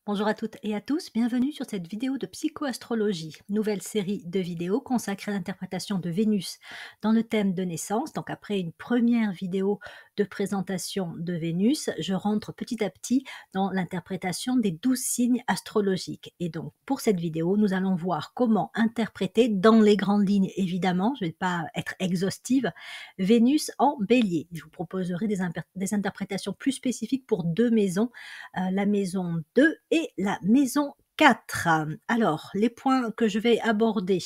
Bonjour à toutes et à tous, bienvenue sur cette vidéo de psychoastrologie, nouvelle série de vidéos consacrée à l'interprétation de Vénus dans le thème de naissance. Donc après une première vidéo de présentation de Vénus, je rentre petit à petit dans l'interprétation des 12 signes astrologiques. Et donc pour cette vidéo, nous allons voir comment interpréter dans les grandes lignes, évidemment, je ne vais pas être exhaustive, Vénus en bélier. Je vous proposerai des interprétations plus spécifiques pour deux maisons, la maison 2 et la maison 4. Alors, les points que je vais aborder,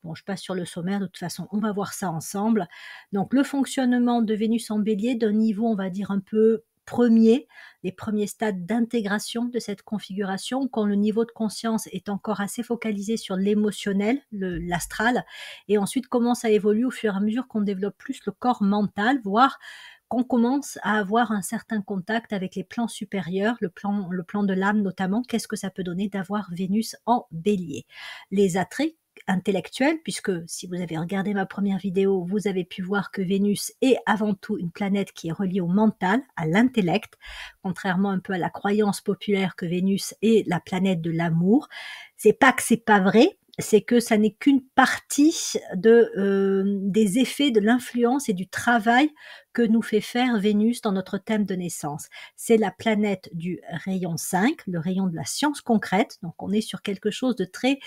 bon, je passe sur le sommaire, de toute façon, on va voir ça ensemble. Donc, le fonctionnement de Vénus en bélier d'un niveau, on va dire, un peu premier, les premiers stades d'intégration de cette configuration, quand le niveau de conscience est encore assez focalisé sur l'émotionnel, l'astral, et ensuite commence à évoluer au fur et à mesure qu'on développe plus le corps mental, voire qu'on commence à avoir un certain contact avec les plans supérieurs, le plan de l'âme notamment. Qu'est-ce que ça peut donner d'avoir Vénus en bélier? Les attraits intellectuels, puisque si vous avez regardé ma première vidéo, vous avez pu voir que Vénus est avant tout une planète qui est reliée au mental, à l'intellect, contrairement un peu à la croyance populaire que Vénus est la planète de l'amour. C'est pas que c'est pas vrai, c'est que ça n'est qu'une partie des effets de l'influence et du travail que nous fait faire Vénus dans notre thème de naissance. C'est la planète du rayon 5, le rayon de la science concrète, donc on est sur quelque chose de très,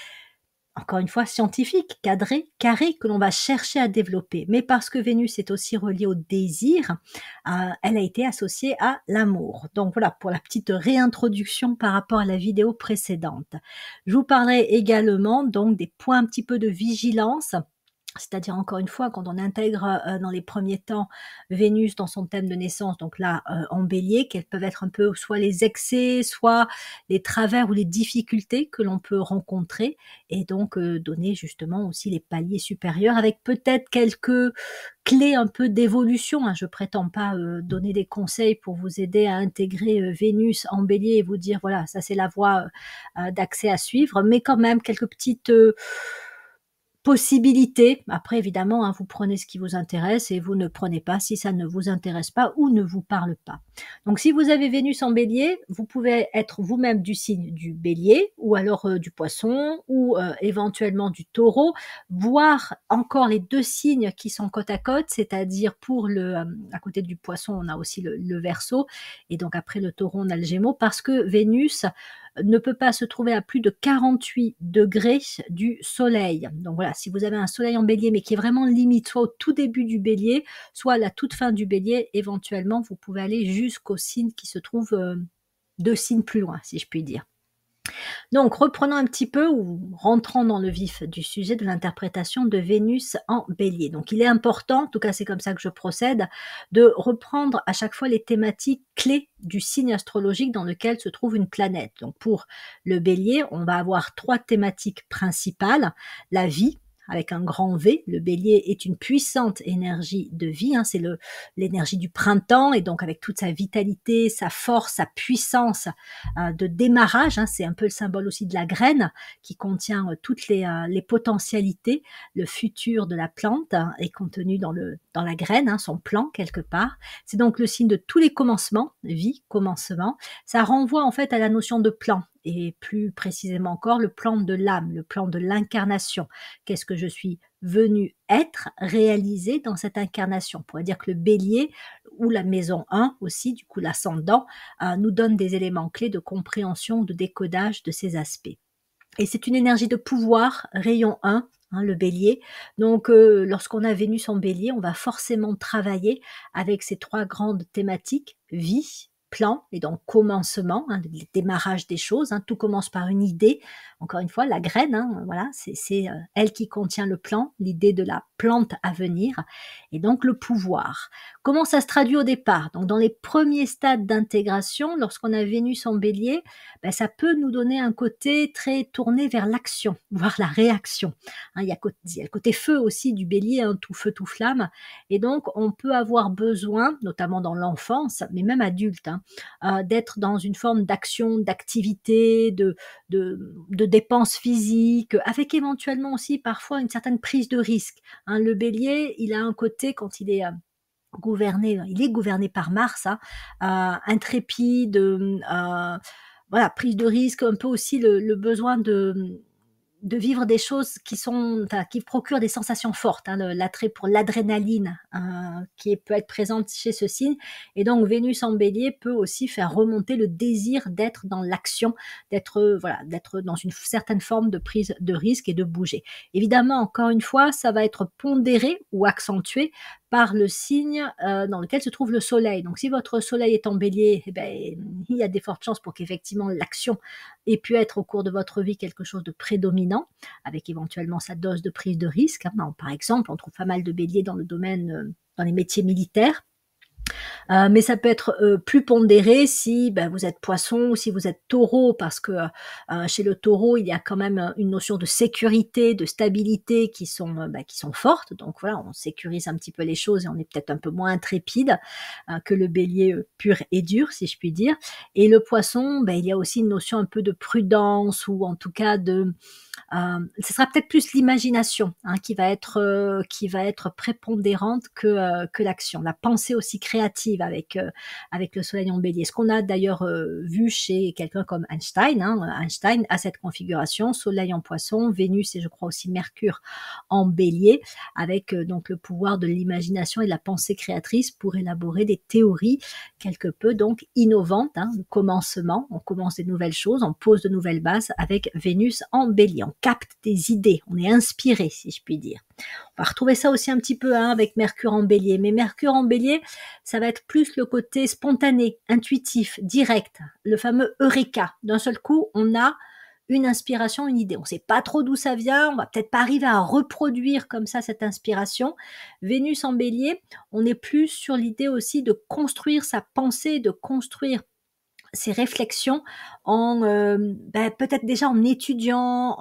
encore une fois, scientifique, cadré, carré, que l'on va chercher à développer. Mais parce que Vénus est aussi reliée au désir, elle a été associée à l'amour. Donc voilà, pour la petite réintroduction par rapport à la vidéo précédente. Je vous parlerai également donc des points un petit peu de vigilance, c'est-à-dire, encore une fois, quand on intègre dans les premiers temps Vénus dans son thème de naissance, donc là en bélier, quels peuvent être un peu soit les excès, soit les travers ou les difficultés que l'on peut rencontrer, et donc donner justement aussi les paliers supérieurs avec peut-être quelques clés un peu d'évolution, hein. Je prétends pas donner des conseils pour vous aider à intégrer Vénus en bélier et vous dire voilà, ça c'est la voie d'accès à suivre, mais quand même quelques petites possibilités. Après évidemment, hein, vous prenez ce qui vous intéresse et vous ne prenez pas si ça ne vous intéresse pas ou ne vous parle pas. Donc si vous avez Vénus en bélier, vous pouvez être vous-même du signe du bélier ou alors du poisson ou éventuellement du taureau, voire encore les deux signes qui sont côte à côte, c'est-à-dire pour à côté du poisson, on a aussi le verseau, et donc après le taureau, on a le gémeaux, parce que Vénus ne peut pas se trouver à plus de 48 degrés du soleil. Donc voilà, si vous avez un soleil en bélier, mais qui est vraiment limite, soit au tout début du bélier, soit à la toute fin du bélier, éventuellement, vous pouvez aller jusqu'au signe qui se trouve 2 signes plus loin, si je puis dire. Donc, reprenons un petit peu ou rentrons dans le vif du sujet de l'interprétation de Vénus en bélier. Donc, il est important, en tout cas c'est comme ça que je procède, de reprendre à chaque fois les thématiques clés du signe astrologique dans lequel se trouve une planète. Donc, pour le bélier, on va avoir 3 thématiques principales: la vie, avec un grand V. Le bélier est une puissante énergie de vie, hein, c'est l'énergie du printemps, et donc avec toute sa vitalité, sa force, sa puissance de démarrage, hein, c'est un peu le symbole aussi de la graine qui contient toutes les potentialités. Le futur de la plante est contenu dans la graine, hein, son plan quelque part. C'est donc le signe de tous les commencements, vie, commencement. Ça renvoie en fait à la notion de plan, et plus précisément encore le plan de l'âme, le plan de l'incarnation. Qu'est-ce que je suis venu être, réaliser dans cette incarnation? On pourrait dire que le bélier ou la maison 1 aussi, du coup l'ascendant, nous donne des éléments clés de compréhension, de décodage de ces aspects. Et c'est une énergie de pouvoir, rayon 1, hein, le bélier. Donc lorsqu'on a Vénus en bélier, on va forcément travailler avec ces 3 grandes thématiques: vie, plan et donc commencement, hein, le démarrage des choses, hein. Tout commence par une idée, encore une fois la graine, hein, voilà, c'est elle qui contient le plan, l'idée de la plante à venir, et donc le pouvoir. Comment ça se traduit au départ? Donc dans les premiers stades d'intégration, lorsqu'on a Vénus en bélier, ça peut nous donner un côté très tourné vers l'action, voire la réaction, hein. Il y a le côté feu aussi du bélier, hein, tout feu, tout flamme, et donc on peut avoir besoin, notamment dans l'enfance, mais même adulte, hein, d'être dans une forme d'action, d'activité, de dépenses physiques, avec éventuellement aussi parfois une certaine prise de risque, hein. Le bélier, il a un côté, quand il est gouverné par Mars, hein, intrépide, voilà, prise de risque, un peu aussi le besoin de vivre des choses qui sont enfin, qui procurent des sensations fortes, hein, l'attrait pour l'adrénaline, qui peut être présente chez ce signe et donc Vénus en Bélier peut aussi faire remonter le désir d'être dans l'action, d'être, voilà, d'être dans une certaine forme de prise de risque et de bouger. Évidemment, encore une fois, ça va être pondéré ou accentué par le signe, dans lequel se trouve le soleil. Donc si votre soleil est en Bélier, eh beh, il y a des fortes chances pour qu'effectivement l'action ait pu être au cours de votre vie quelque chose de prédominant, avec éventuellement sa dose de prise de risque, hein. Par exemple, on trouve pas mal de béliers dans le domaine, dans les métiers militaires. Mais ça peut être plus pondéré si ben, vous êtes poisson ou si vous êtes taureau, parce que chez le taureau, il y a quand même une notion de sécurité, de stabilité qui sont fortes. Donc voilà, on sécurise un petit peu les choses et on est peut-être un peu moins intrépide que le bélier pur et dur, si je puis dire. Et le poisson, ben, il y a aussi une notion un peu de prudence ou en tout cas de ce sera peut-être plus l'imagination hein, qui va être prépondérante que l'action. La pensée aussi créative avec le soleil en bélier. Ce qu'on a d'ailleurs vu chez quelqu'un comme Einstein. Hein. Einstein a cette configuration, soleil en poisson, Vénus et je crois aussi Mercure en bélier, avec donc le pouvoir de l'imagination et de la pensée créatrice pour élaborer des théories quelque peu donc innovantes. Hein. Le commencement, on commence des nouvelles choses, on pose de nouvelles bases avec Vénus en bélier. On capte des idées, on est inspiré, si je puis dire. On va retrouver ça aussi un petit peu hein, avec Mercure en bélier. Mais Mercure en bélier, ça va être plus le côté spontané, intuitif, direct, le fameux eureka. D'un seul coup, on a une inspiration, une idée. On ne sait pas trop d'où ça vient, on va peut-être pas arriver à reproduire comme ça cette inspiration. Vénus en bélier, on est plus sur l'idée aussi de construire sa pensée, de construire ses réflexions en peut-être déjà en étudiant,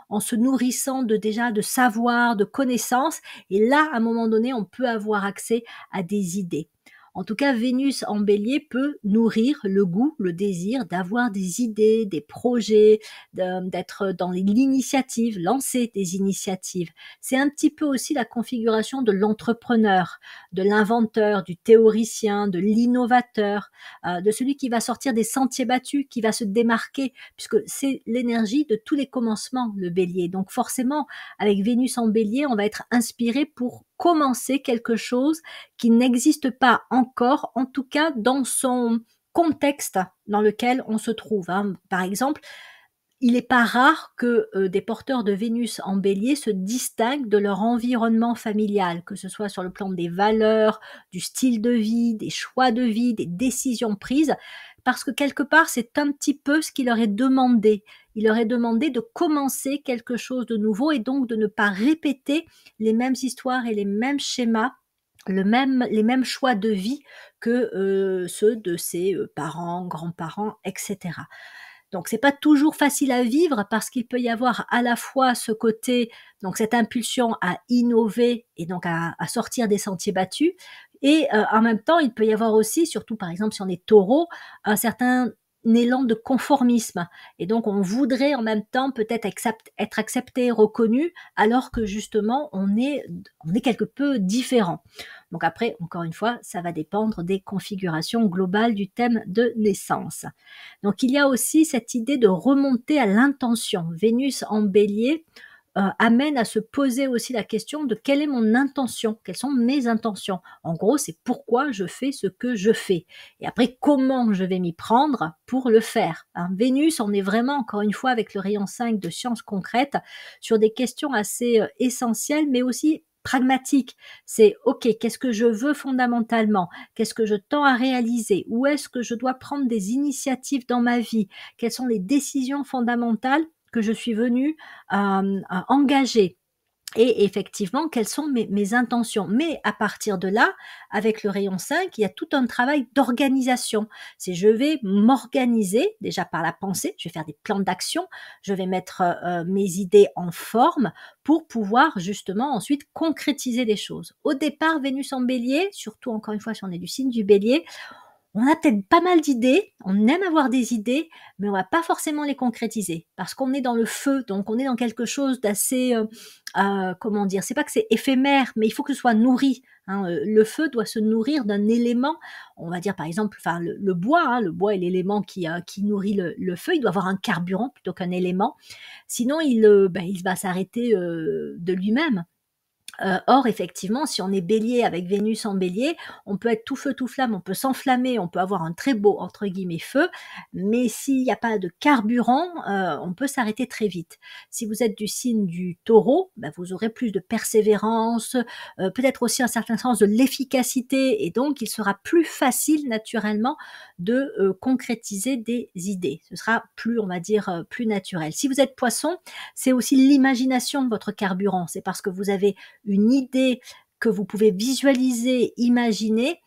en se nourrissant de déjà de savoir, de connaissances. Et là, à un moment donné, on peut avoir accès à des idées. En tout cas, Vénus en bélier peut nourrir le goût, le désir d'avoir des idées, des projets, d'être dans l'initiative, lancer des initiatives. C'est un petit peu aussi la configuration de l'entrepreneur, de l'inventeur, du théoricien, de l'innovateur, de celui qui va sortir des sentiers battus, qui va se démarquer, puisque c'est l'énergie de tous les commencements, le bélier. Donc forcément, avec Vénus en bélier, on va être inspiré pour commencer quelque chose qui n'existe pas encore, en tout cas dans son contexte dans lequel on se trouve. Hein. Par exemple, il n'est pas rare que des porteurs de Vénus en bélier se distinguent de leur environnement familial, que ce soit sur le plan des valeurs, du style de vie, des choix de vie, des décisions prises, parce que quelque part, c'est un petit peu ce qu'il leur est demandé. Il leur est demandé de commencer quelque chose de nouveau et donc de ne pas répéter les mêmes histoires et les mêmes schémas les mêmes choix de vie que ceux de ses parents, grands-parents, etc. Donc c'est pas toujours facile à vivre parce qu'il peut y avoir à la fois ce côté, donc cette impulsion à innover et donc à sortir des sentiers battus, et en même temps il peut y avoir aussi, surtout par exemple si on est taureau, un certain élan de conformisme. Et donc on voudrait en même temps peut-être être accepté, reconnu, alors que justement on est quelque peu différent. Donc après, encore une fois, ça va dépendre des configurations globales du thème de naissance. Donc il y a aussi cette idée de remonter à l'intention. Vénus en bélier amène à se poser aussi la question de quelle est mon intention, quelles sont mes intentions. En gros, c'est pourquoi je fais ce que je fais. Et après, comment je vais m'y prendre pour le faire. Hein. Vénus, on est vraiment, encore une fois, avec le rayon 5 de sciences concrètes, sur des questions assez essentielles, mais aussi pragmatique. C'est OK, qu'est-ce que je veux fondamentalement? Qu'est-ce que je tends à réaliser? Où est-ce que je dois prendre des initiatives dans ma vie? Quelles sont les décisions fondamentales que je suis venue engager? Et effectivement, quelles sont mes intentions? Mais à partir de là, avec le rayon 5, il y a tout un travail d'organisation. C'est je vais m'organiser déjà par la pensée, je vais faire des plans d'action, je vais mettre mes idées en forme pour pouvoir justement ensuite concrétiser les choses. Au départ, Vénus en bélier, surtout encore une fois si on est du signe du bélier, on a peut-être pas mal d'idées, on aime avoir des idées, mais on va pas forcément les concrétiser parce qu'on est dans le feu, donc on est dans quelque chose d'assez, comment dire? C'est pas que c'est éphémère, mais il faut que ce soit nourri, hein. Le feu doit se nourrir d'un élément, on va dire par exemple, enfin le bois, hein, le bois est l'élément qui nourrit le feu, il doit avoir un carburant plutôt qu'un élément, sinon il va s'arrêter de lui-même. Or effectivement, si on est Bélier avec Vénus en Bélier, on peut être tout feu tout flamme, on peut s'enflammer, on peut avoir un très beau entre guillemets «feu», mais s'il y a pas de carburant, on peut s'arrêter très vite. Si vous êtes du signe du Taureau, bah, vous aurez plus de persévérance, peut-être aussi un certain sens de l'efficacité et donc il sera plus facile naturellement de, concrétiser des idées. Ce sera plus, on va dire, plus naturel. Si vous êtes Poisson, c'est aussi l'imagination de votre carburant. C'est parce que vous avez une idée que vous pouvez visualiser, imaginer,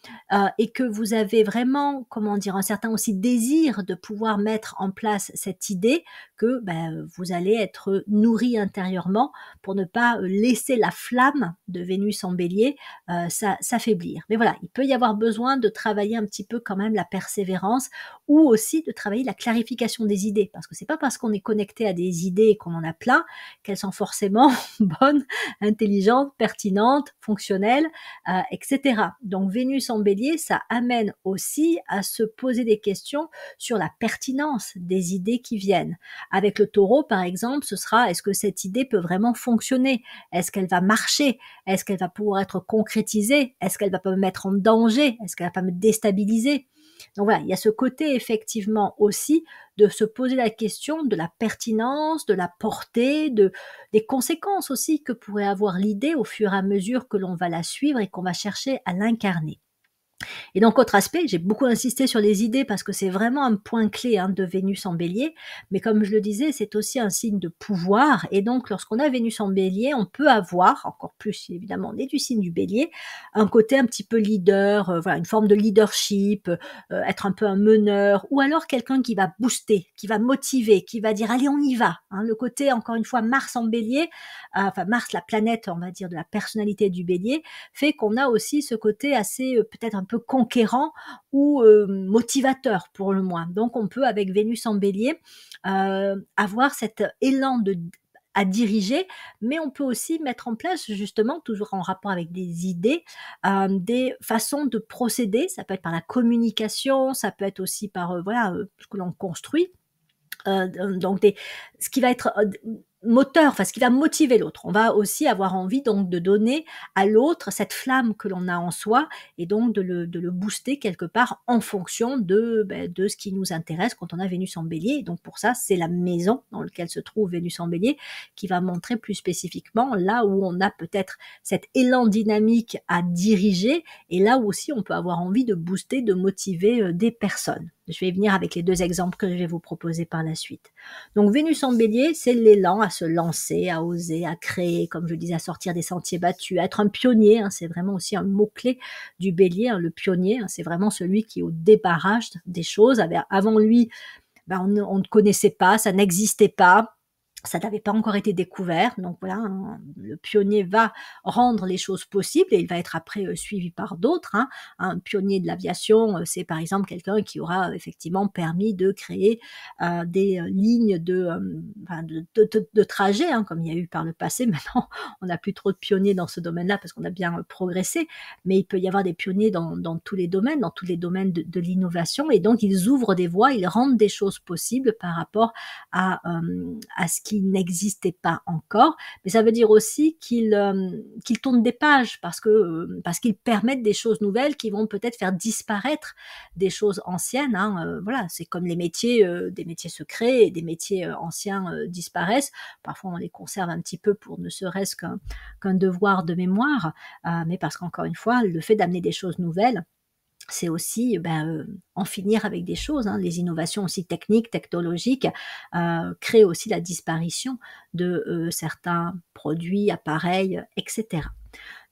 et que vous avez vraiment, comment dire, un certain aussi désir de pouvoir mettre en place cette idée que, vous allez être nourri intérieurement pour ne pas, laisser la flamme de Vénus en Bélier, s'affaiblir. Mais voilà, il peut y avoir besoin de travailler un petit peu quand même la persévérance ou aussi de travailler la clarification des idées. Parce que c'est pas parce qu'on est connecté à des idées et qu'on en a plein qu'elles sont forcément bonnes, intelligente, pertinente, fonctionnelle, etc. Donc Vénus en Bélier, ça amène aussi à se poser des questions sur la pertinence des idées qui viennent. Avec le Taureau, par exemple, ce sera: est-ce que cette idée peut vraiment fonctionner? Est-ce qu'elle va marcher? Est-ce qu'elle va pouvoir être concrétisée? Est-ce qu'elle va pas me mettre en danger? Est-ce qu'elle va pas me déstabiliser? Donc voilà, il y a ce côté effectivement aussi de se poser la question de la pertinence, de la portée, des conséquences aussi que pourrait avoir l'idée au fur et à mesure que l'on va la suivre et qu'on va chercher à l'incarner. Et donc, autre aspect, j'ai beaucoup insisté sur les idées parce que c'est vraiment un point clé, hein, de Vénus en Bélier. Mais comme je le disais, c'est aussi un signe de pouvoir. Et donc, lorsqu'on a Vénus en Bélier, on peut avoir, encore plus si évidemment on est du signe du Bélier, un côté un petit peu leader, voilà, une forme de leadership, être un peu un meneur, ou alors quelqu'un qui va booster, qui va motiver, qui va dire allez on y va. Hein, le côté, encore une fois, Mars en Bélier, enfin Mars, la planète, on va dire, de la personnalité du Bélier, fait qu'on a aussi ce côté assez peut-être un peu conquérant ou motivateur pour le moins. Donc on peut avec Vénus en Bélier avoir cet élan à diriger, mais on peut aussi mettre en place justement, toujours en rapport avec des idées, des façons de procéder. Ça peut être par la communication, ça peut être aussi par voilà ce que l'on construit. Donc ce qui va être moteur, enfin ce qui va motiver l'autre. On va aussi avoir envie donc de donner à l'autre cette flamme que l'on a en soi et donc de le booster quelque part en fonction de ce qui nous intéresse quand on a Vénus en Bélier. Et donc pour ça, c'est la maison dans laquelle se trouve Vénus en Bélier qui va montrer plus spécifiquement là où on a peut-être cet élan dynamique à diriger et là où aussi on peut avoir envie de booster, de motiver des personnes. Je vais venir avec les 2 exemples que je vais vous proposer par la suite. Donc Vénus en Bélier, c'est l'élan à se lancer, à oser, à créer, comme je disais, à sortir des sentiers battus, à être un pionnier, hein, c'est vraiment aussi un mot-clé du Bélier, hein, le pionnier, hein, c'est vraiment celui qui est au débarrage des choses. Avant lui, on ne connaissait pas, ça n'existait pas. Ça n'avait pas encore été découvert, donc voilà, hein, le pionnier va rendre les choses possibles et il va être après suivi par d'autres. Hein. Un pionnier de l'aviation, c'est par exemple quelqu'un qui aura effectivement permis de créer des lignes de trajet, hein, comme il y a eu par le passé. Maintenant, on n'a plus trop de pionniers dans ce domaine-là parce qu'on a bien progressé, mais il peut y avoir des pionniers dans tous les domaines, de l'innovation, et donc ils ouvrent des voies, ils rendent des choses possibles par rapport à ce qui n'existait pas encore, mais ça veut dire aussi qu'ils tournent des pages parce qu'ils permettent des choses nouvelles qui vont peut-être faire disparaître des choses anciennes. Hein, voilà, c'est comme les métiers, des métiers secrets et des métiers anciens disparaissent. Parfois, on les conserve un petit peu pour ne serait-ce qu'un devoir de mémoire, mais parce qu'encore une fois, le fait d'amener des choses nouvelles, c'est aussi en finir avec des choses. Hein. Les innovations aussi techniques, technologiques, créent aussi la disparition de certains produits, appareils, etc.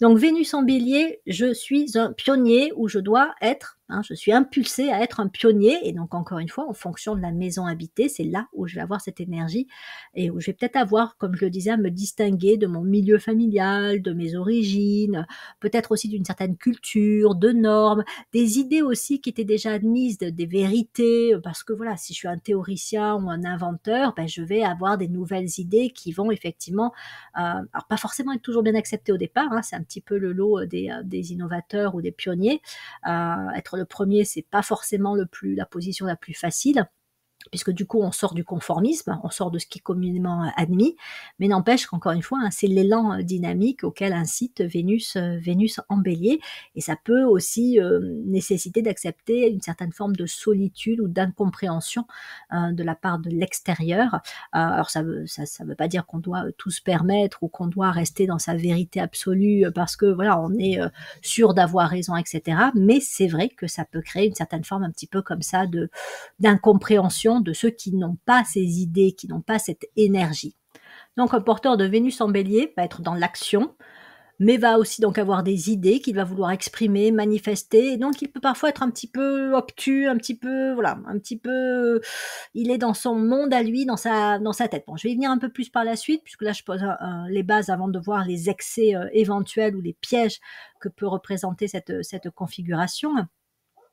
Donc Vénus en Bélier, je suis un pionnier où je dois être, hein, je suis impulsée à être un pionnier, et donc encore une fois, en fonction de la maison habitée, c'est là où je vais avoir cette énergie et où je vais peut-être avoir, comme je le disais, à me distinguer de mon milieu familial, de mes origines, peut-être aussi d'une certaine culture, de normes, des idées aussi qui étaient déjà admises préconise des vérités, parce que voilà, si je suis un théoricien ou un inventeur, ben, je vais avoir des nouvelles idées qui vont effectivement, alors pas forcément être toujours bien acceptées au départ, hein, c'est un petit peu le lot des innovateurs ou des pionniers. Être le premier, c'est pas forcément la position la plus facile, puisque du coup on sort du conformisme, on sort de ce qui est communément admis, mais n'empêche qu'encore une fois, hein, c'est l'élan dynamique auquel incite Vénus en bélier, et ça peut aussi nécessiter d'accepter une certaine forme de solitude ou d'incompréhension de la part de l'extérieur. Alors ça veut pas dire qu'on doit tout se permettre ou qu'on doit rester dans sa vérité absolue parce que voilà, on est sûr d'avoir raison, etc. Mais c'est vrai que ça peut créer une certaine forme un petit peu comme ça d'incompréhension de ceux qui n'ont pas ces idées, qui n'ont pas cette énergie. Donc un porteur de Vénus en bélier va être dans l'action, mais va aussi donc avoir des idées qu'il va vouloir exprimer, manifester, et donc il peut parfois être un petit peu obtus, un petit peu, voilà, un petit peu, il est dans son monde à lui, dans sa tête. Bon, je vais y venir un peu plus par la suite, puisque là je pose les bases avant de voir les excès éventuels ou les pièges que peut représenter cette configuration.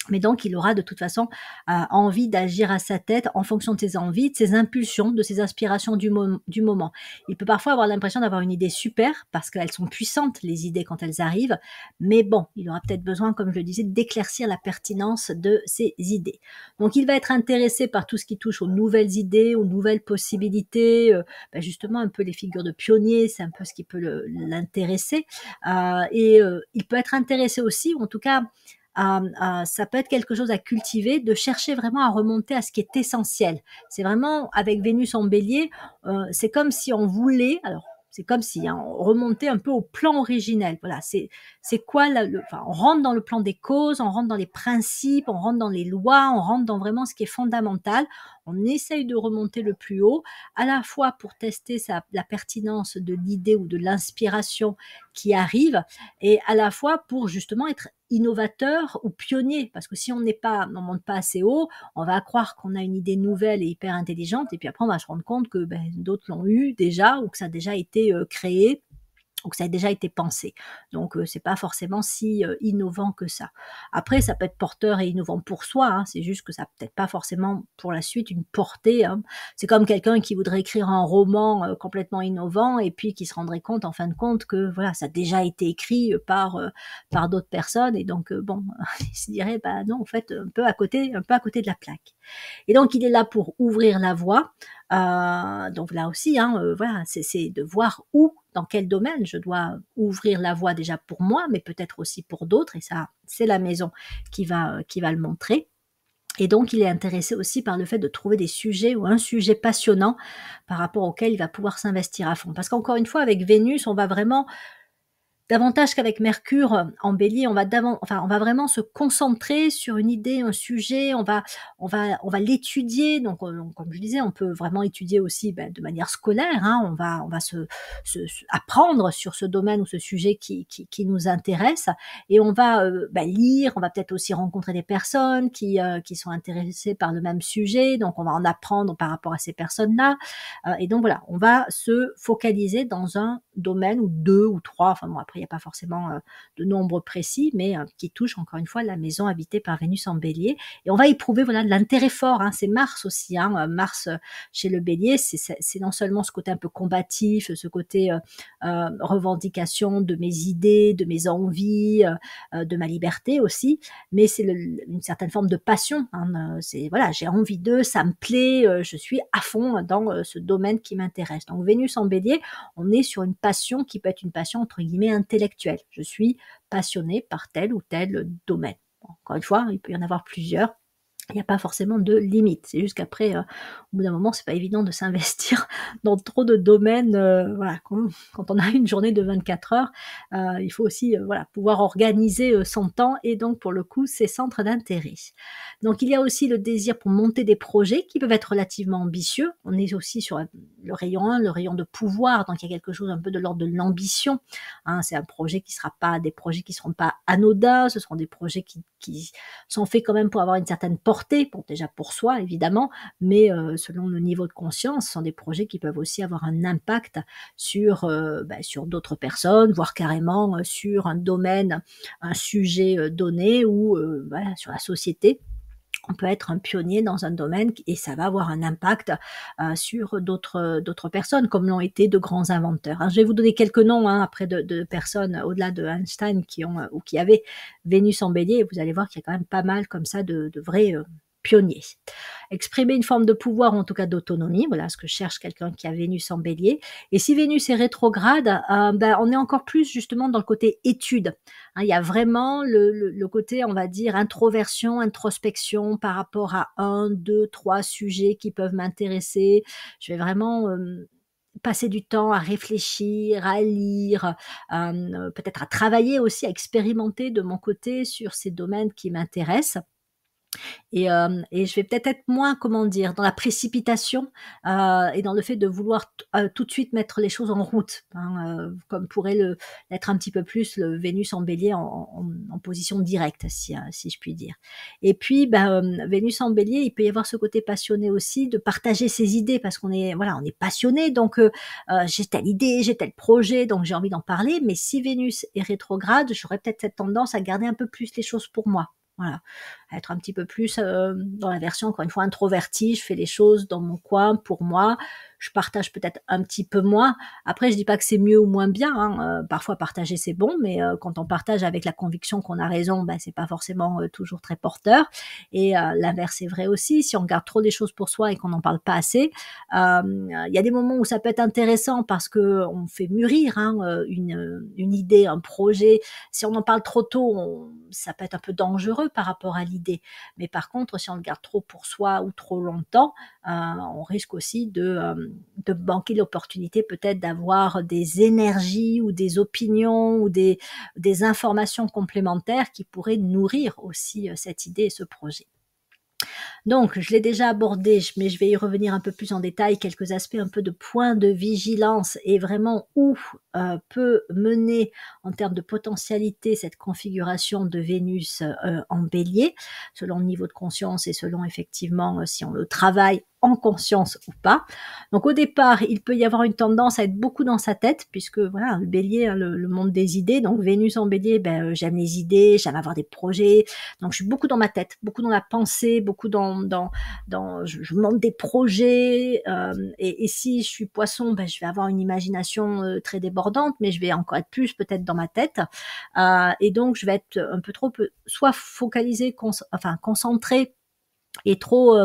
Mais donc, il aura de toute façon envie d'agir à sa tête en fonction de ses envies, de ses impulsions, de ses aspirations du moment. Il peut parfois avoir l'impression d'avoir une idée super, parce qu'elles sont puissantes, les idées, quand elles arrivent. Mais bon, il aura peut-être besoin, comme je le disais, d'éclaircir la pertinence de ses idées. Donc, il va être intéressé par tout ce qui touche aux nouvelles idées, aux nouvelles possibilités. Justement, un peu les figures de pionniers, c'est un peu ce qui peut l'intéresser. Il peut être intéressé aussi, ou en tout cas, ça peut être quelque chose à cultiver, de chercher vraiment à remonter à ce qui est essentiel. C'est vraiment, avec Vénus en bélier, c'est comme si on voulait, alors c'est comme si on remontait un peu au plan originel. Voilà, c'est quoi enfin, on rentre dans le plan des causes, on rentre dans les principes, on rentre dans les lois, on rentre dans vraiment ce qui est fondamental. On essaye de remonter le plus haut, à la fois pour tester la pertinence de l'idée ou de l'inspiration qui arrive, et à la fois pour justement être innovateur ou pionnier, parce que si on monte pas assez haut, on va croire qu'on a une idée nouvelle et hyper intelligente, et puis après on va se rendre compte que d'autres l'ont eu déjà, ou que ça a déjà été créé, ou que ça a déjà été pensé. Donc c'est pas forcément si innovant que ça. Après, ça peut être porteur et innovant pour soi, hein, c'est juste que ça n'a peut-être pas forcément pour la suite une portée. Hein. C'est comme quelqu'un qui voudrait écrire un roman complètement innovant, et puis qui se rendrait compte en fin de compte que voilà, ça a déjà été écrit par d'autres personnes, et donc bon, il se dirait bah non, en fait un peu à côté de la plaque. Et donc il est là pour ouvrir la voie. Donc là aussi, hein, voilà, c'est de voir dans quel domaine je dois ouvrir la voie, déjà pour moi, mais peut-être aussi pour d'autres, et ça, c'est la maison qui va le montrer. Et donc, il est intéressé aussi par le fait de trouver des sujets ou un sujet passionnant par rapport auquel il va pouvoir s'investir à fond. Parce qu'encore une fois, avec Vénus, on va vraiment, davantage qu'avec Mercure en bélier, on va vraiment se concentrer sur une idée, un sujet, on va l'étudier. Donc, comme je disais, on peut vraiment étudier aussi de manière scolaire, hein, on va apprendre sur ce domaine ou ce sujet qui nous intéresse, et on va lire, on va peut-être aussi rencontrer des personnes qui sont intéressées par le même sujet, donc on va en apprendre par rapport à ces personnes-là, et donc voilà, on va se focaliser dans un domaine ou deux ou trois, enfin bon, après il n'y a pas forcément de nombre précis, mais qui touche encore une fois la maison habitée par Vénus en bélier, et on va éprouver voilà de l'intérêt fort, hein. C'est Mars aussi, hein. Mars chez le bélier, c'est non seulement ce côté un peu combatif, ce côté revendication de mes idées, de mes envies, de ma liberté aussi, mais c'est une certaine forme de passion, hein. C'est voilà, j'ai envie d'eux, ça me plaît, je suis à fond dans ce domaine qui m'intéresse. Donc Vénus en bélier, on est sur une passion qui peut être une passion entre guillemets intellectuelle. Je suis passionné par tel ou tel domaine. Bon, encore une fois, il peut y en avoir plusieurs. Il n'y a pas forcément de limite. C'est juste qu'après, au bout d'un moment, c'est pas évident de s'investir dans trop de domaines. Voilà, quand on a une journée de 24 heures, il faut aussi voilà, pouvoir organiser son temps, et donc pour le coup, ses centres d'intérêt. Donc il y a aussi le désir pour monter des projets qui peuvent être relativement ambitieux. On est aussi sur le rayon 1, le rayon de pouvoir, donc il y a quelque chose un peu de l'ordre de l'ambition. Hein, c'est un projet qui sera pas des projets qui seront pas anodins, ce seront des projets qui sont faits quand même pour avoir une certaine portée, bon, déjà pour soi évidemment, mais selon le niveau de conscience, ce sont des projets qui peuvent aussi avoir un impact sur d'autres personnes, voire carrément sur un domaine, un sujet donné, ou voilà, sur la société. on peut être un pionnier dans un domaine et ça va avoir un impact, sur d'autres personnes, comme l'ont été de grands inventeurs, hein. Je vais vous donner quelques noms, hein, après de personnes au-delà de Einstein qui ont, ou qui avaient Vénus en Bélier, et vous allez voir qu'il y a quand même pas mal comme ça de vrais, pionniers. Exprimer une forme de pouvoir, ou en tout cas d'autonomie, voilà ce que cherche quelqu'un qui a Vénus en Bélier. Et si Vénus est rétrograde, on est encore plus justement dans le côté étude, hein. Il y a vraiment le côté, on va dire, introversion, introspection par rapport à un, deux, trois sujets qui peuvent m'intéresser. Je vais vraiment passer du temps à réfléchir, à lire, peut-être à travailler aussi, à expérimenter de mon côté sur ces domaines qui m'intéressent. Et je vais peut-être être moins, comment dire, dans la précipitation, et dans le fait de vouloir tout de suite mettre les choses en route, hein, comme pourrait l'être un petit peu plus le Vénus en Bélier en position directe, si je puis dire. Et puis, Vénus en Bélier, il peut y avoir ce côté passionné aussi de partager ses idées, parce qu'on est, voilà, on est passionné, donc j'ai telle idée, j'ai tel projet, donc j'ai envie d'en parler. Mais si Vénus est rétrograde, j'aurais peut-être cette tendance à garder un peu plus les choses pour moi. Voilà, à être un petit peu plus, dans la version, encore une fois, introvertie. Je fais les choses dans mon coin, pour moi. Je partage peut-être un petit peu moins. Après, je dis pas que c'est mieux ou moins bien, hein. Parfois partager c'est bon, mais quand on partage avec la conviction qu'on a raison, c'est pas forcément toujours très porteur. Et l'inverse est vrai aussi. Si on garde trop des choses pour soi et qu'on n'en parle pas assez, il y a des moments où ça peut être intéressant parce que on fait mûrir, hein, une idée, un projet. Si on en parle trop tôt, ça peut être un peu dangereux par rapport à l'idée. Mais par contre, si on le garde trop pour soi ou trop longtemps, on risque aussi de manquer l'opportunité peut-être d'avoir des énergies ou des opinions ou des informations complémentaires qui pourraient nourrir aussi cette idée et ce projet. Donc, je l'ai déjà abordé, mais je vais y revenir un peu plus en détail, quelques aspects un peu de points de vigilance et vraiment où peut mener en termes de potentialité cette configuration de Vénus en Bélier, selon le niveau de conscience et selon effectivement si on le travaille en conscience ou pas. Donc au départ, il peut y avoir une tendance à être beaucoup dans sa tête, puisque voilà, le Bélier, hein, le monde des idées. Donc Vénus en Bélier, j'aime les idées, j'aime avoir des projets. Donc je suis beaucoup dans ma tête, beaucoup dans la pensée, beaucoup je monte des projets. Et si je suis Poisson, je vais avoir une imagination très débordante, mais je vais encore être plus peut-être dans ma tête. Et donc je vais être un peu trop, soit focalisée, concentrée et trop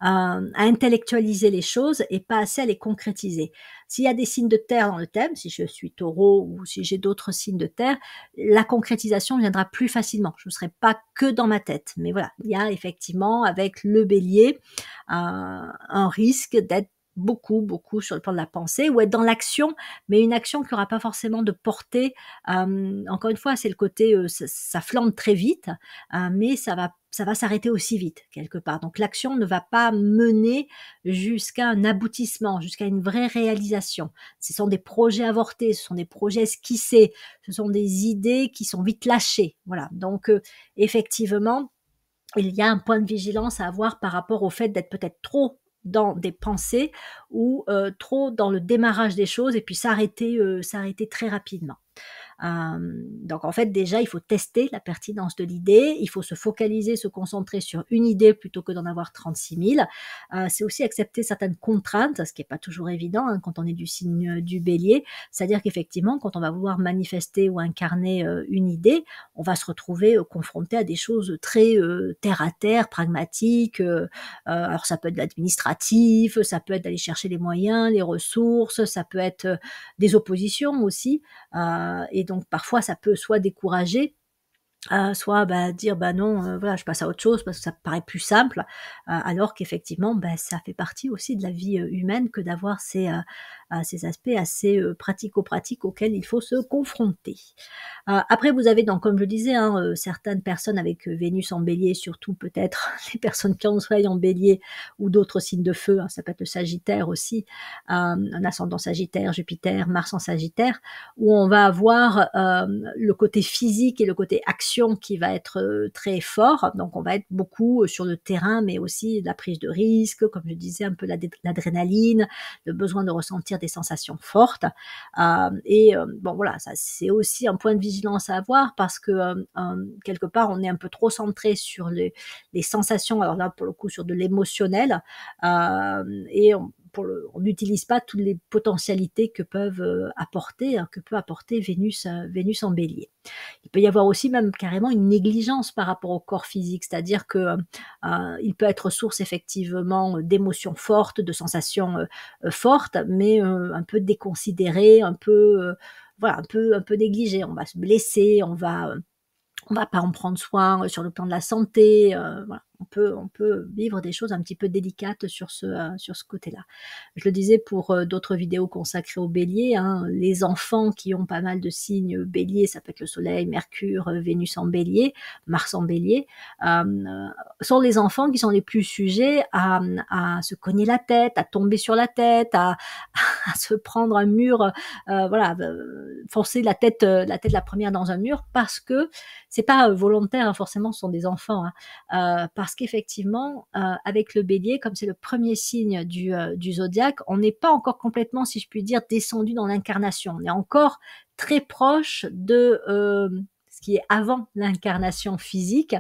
à intellectualiser les choses et pas assez à les concrétiser. S'il y a des signes de terre dans le thème, si je suis Taureau ou si j'ai d'autres signes de terre, la concrétisation viendra plus facilement. Je ne serai pas que dans ma tête. Mais voilà, il y a effectivement avec le Bélier un risque d'être beaucoup sur le plan de la pensée ou être dans l'action, mais une action qui n'aura pas forcément de portée. Encore une fois, c'est le côté, ça flambe très vite, mais ça va s'arrêter aussi vite, quelque part. Donc l'action ne va pas mener jusqu'à un aboutissement, jusqu'à une vraie réalisation. Ce sont des projets avortés, ce sont des projets esquissés, ce sont des idées qui sont vite lâchées. Voilà. Donc effectivement, il y a un point de vigilance à avoir par rapport au fait d'être peut-être trop dans des pensées ou trop dans le démarrage des choses et puis s'arrêter très rapidement. Donc en fait déjà il faut tester la pertinence de l'idée, il faut se focaliser, se concentrer sur une idée plutôt que d'en avoir 36 000. C'est aussi accepter certaines contraintes, ce qui n'est pas toujours évident hein, quand on est du signe du Bélier, c'est-à-dire qu'effectivement quand on va vouloir manifester ou incarner une idée, on va se retrouver confronté à des choses très terre à terre, pragmatiques. Alors ça peut être de l'administratif, ça peut être d'aller chercher les moyens, les ressources, ça peut être des oppositions aussi. Et donc parfois ça peut soit décourager, soit dire non, voilà, je passe à autre chose parce que ça me paraît plus simple, alors qu'effectivement ça fait partie aussi de la vie humaine que d'avoir ces aspects assez pratico-pratiques auxquels il faut se confronter. Après vous avez donc comme je disais hein, certaines personnes avec Vénus en Bélier, surtout peut-être les personnes qui ont le soleil en Bélier ou d'autres signes de feu, hein, ça peut être le Sagittaire aussi, un ascendant Sagittaire, Jupiter, Mars en Sagittaire, où on va avoir le côté physique et le côté action qui va être très fort. Donc on va être beaucoup sur le terrain, mais aussi la prise de risque, comme je disais, un peu l'adrénaline, le besoin de ressentir des sensations fortes. Bon voilà, ça c'est aussi un point de vigilance à avoir parce que quelque part on est un peu trop centré sur les sensations, alors là pour le coup sur de l'émotionnel, et on n'utilise pas toutes les potentialités que peuvent apporter, que peut apporter Vénus en Bélier. Il peut y avoir aussi même carrément une négligence par rapport au corps physique, c'est-à-dire que il peut être source effectivement d'émotions fortes, de sensations fortes, mais un peu déconsidérées, un peu voilà, un peu négligées. On va se blesser, on va pas en prendre soin sur le plan de la santé, voilà. On peut vivre des choses un petit peu délicates sur ce côté-là. Je le disais pour d'autres vidéos consacrées au bélier, hein, les enfants qui ont pas mal de signes bélier, ça peut être le soleil, Mercure, Vénus en bélier, Mars en bélier, sont les enfants qui sont les plus sujets à se cogner la tête, à tomber sur la tête, à, à se prendre un mur, voilà, foncer la première dans un mur parce que c'est pas volontaire, hein, forcément, ce sont des enfants, hein, parce qu'effectivement, avec le bélier, comme c'est le premier signe du zodiaque, on n'est pas encore complètement, si je puis dire, descendu dans l'incarnation. On est encore très proche de ce qui est avant l'incarnation physique.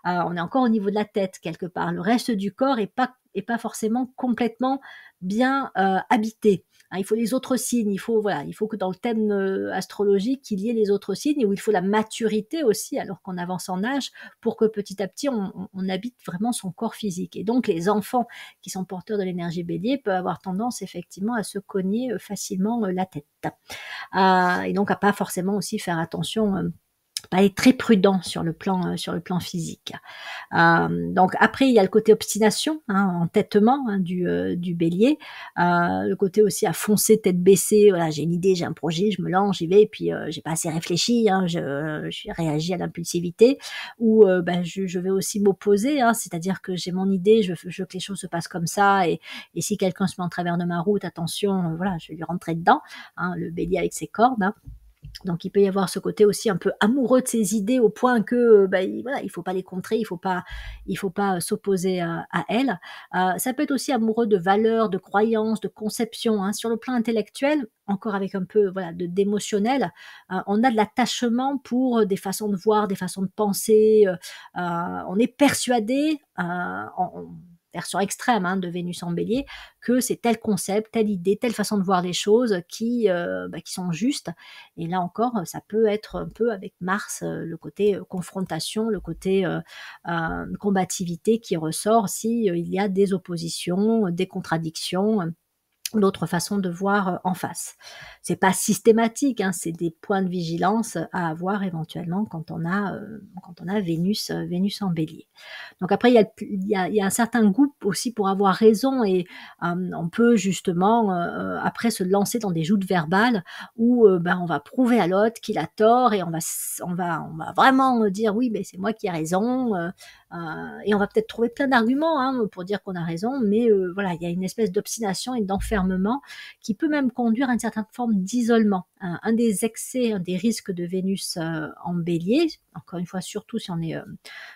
On est encore au niveau de la tête quelque part. Le reste du corps est pas forcément complètement bien habité. Hein, il faut les autres signes, il faut que dans le thème astrologique, il y ait les autres signes et où il faut la maturité aussi, alors qu'on avance en âge, pour que petit à petit, on habite vraiment son corps physique. Et donc, les enfants qui sont porteurs de l'énergie bélier peuvent avoir tendance effectivement à se cogner facilement la tête. Et donc, à pas forcément aussi faire attention pas être très prudent sur le plan physique. Donc après il y a le côté obstination, hein, entêtement, hein, du bélier, le côté aussi à foncer tête baissée, voilà, j'ai une idée, j'ai un projet, je me lance, j'y vais, et puis j'ai pas assez réfléchi, hein, je réagis à l'impulsivité, ou je vais aussi m'opposer, hein, c'est-à-dire que j'ai mon idée, je veux que les choses se passent comme ça, et si quelqu'un se met en travers de ma route, attention, voilà, je vais lui rentrer dedans, hein, le bélier avec ses cordes, hein. Donc il peut y avoir ce côté aussi un peu amoureux de ses idées au point que voilà, il faut pas les contrer, il faut pas s'opposer à elles. Ça peut être aussi amoureux de valeurs, de croyances, de conceptions, hein. Sur le plan intellectuel, encore avec un peu voilà d'émotionnel, on a de l'attachement pour des façons de voir, des façons de penser. On est persuadé, version extrême, hein, de Vénus en bélier, que c'est tel concept, telle idée, telle façon de voir les choses qui sont justes. Et là encore, ça peut être un peu avec Mars, le côté confrontation, le côté combativité qui ressort si il y a des oppositions, des contradictions, d'autres façons de voir en face. C'est pas systématique, hein, c'est des points de vigilance à avoir éventuellement quand on a Vénus en bélier. Donc après, il y a un certain goût aussi pour avoir raison, et on peut justement après se lancer dans des joutes verbales où on va prouver à l'autre qu'il a tort, et on va vraiment dire oui, mais c'est moi qui ai raison, et on va peut-être trouver plein d'arguments, hein, pour dire qu'on a raison, mais voilà, il y a une espèce d'obstination et d'enfermement qui peut même conduire à une certaine forme d'isolement. Un des excès, un des risques de Vénus en bélier, encore une fois, surtout si on est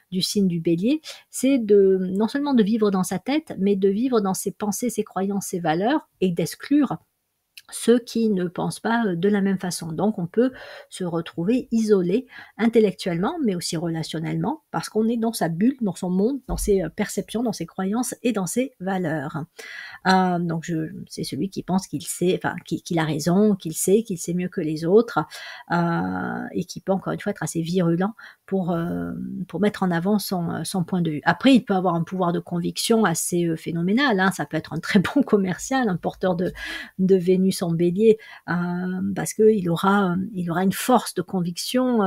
du signe du bélier, c'est non seulement de vivre dans sa tête, mais de vivre dans ses pensées, ses croyances, ses valeurs, et d'exclure ceux qui ne pensent pas de la même façon. Donc on peut se retrouver isolé intellectuellement, mais aussi relationnellement, parce qu'on est dans sa bulle, dans son monde, dans ses perceptions, dans ses croyances et dans ses valeurs. Donc c'est celui qui pense qu'il sait, enfin qu'il a raison, qu'il sait mieux que les autres, et qui peut encore une fois être assez virulent pour mettre en avant son point de vue. Après, il peut avoir un pouvoir de conviction assez phénoménal, hein. Ça peut être un très bon commercial, un porteur de Vénus en bélier, parce qu'il aura une force de conviction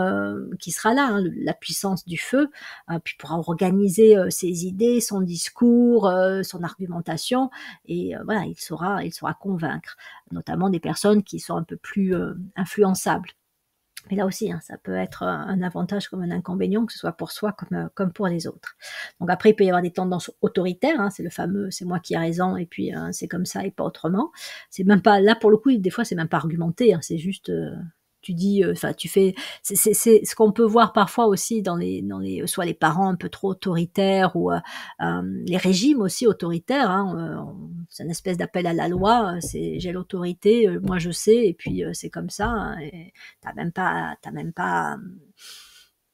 qui sera là, hein, la puissance du feu, puis pourra organiser ses idées, son discours, son argumentation, et voilà, il saura convaincre, notamment des personnes qui sont un peu plus influençables. Mais là aussi, hein, ça peut être un avantage comme un inconvénient, que ce soit pour soi comme pour les autres. Donc après, il peut y avoir des tendances autoritaires, hein, c'est le fameux c'est moi qui ai raison, et puis c'est comme ça et pas autrement. C'est même pas, là pour le coup, des fois c'est même pas argumenté, hein, c'est juste tu dis, enfin tu fais c'est ce qu'on peut voir parfois aussi dans les soit les parents un peu trop autoritaires ou, les régimes aussi autoritaires, hein, c'est une espèce d'appel à la loi, c'est: «J'ai l'autorité, moi je sais et puis, c'est comme ça, hein, et tu même pas,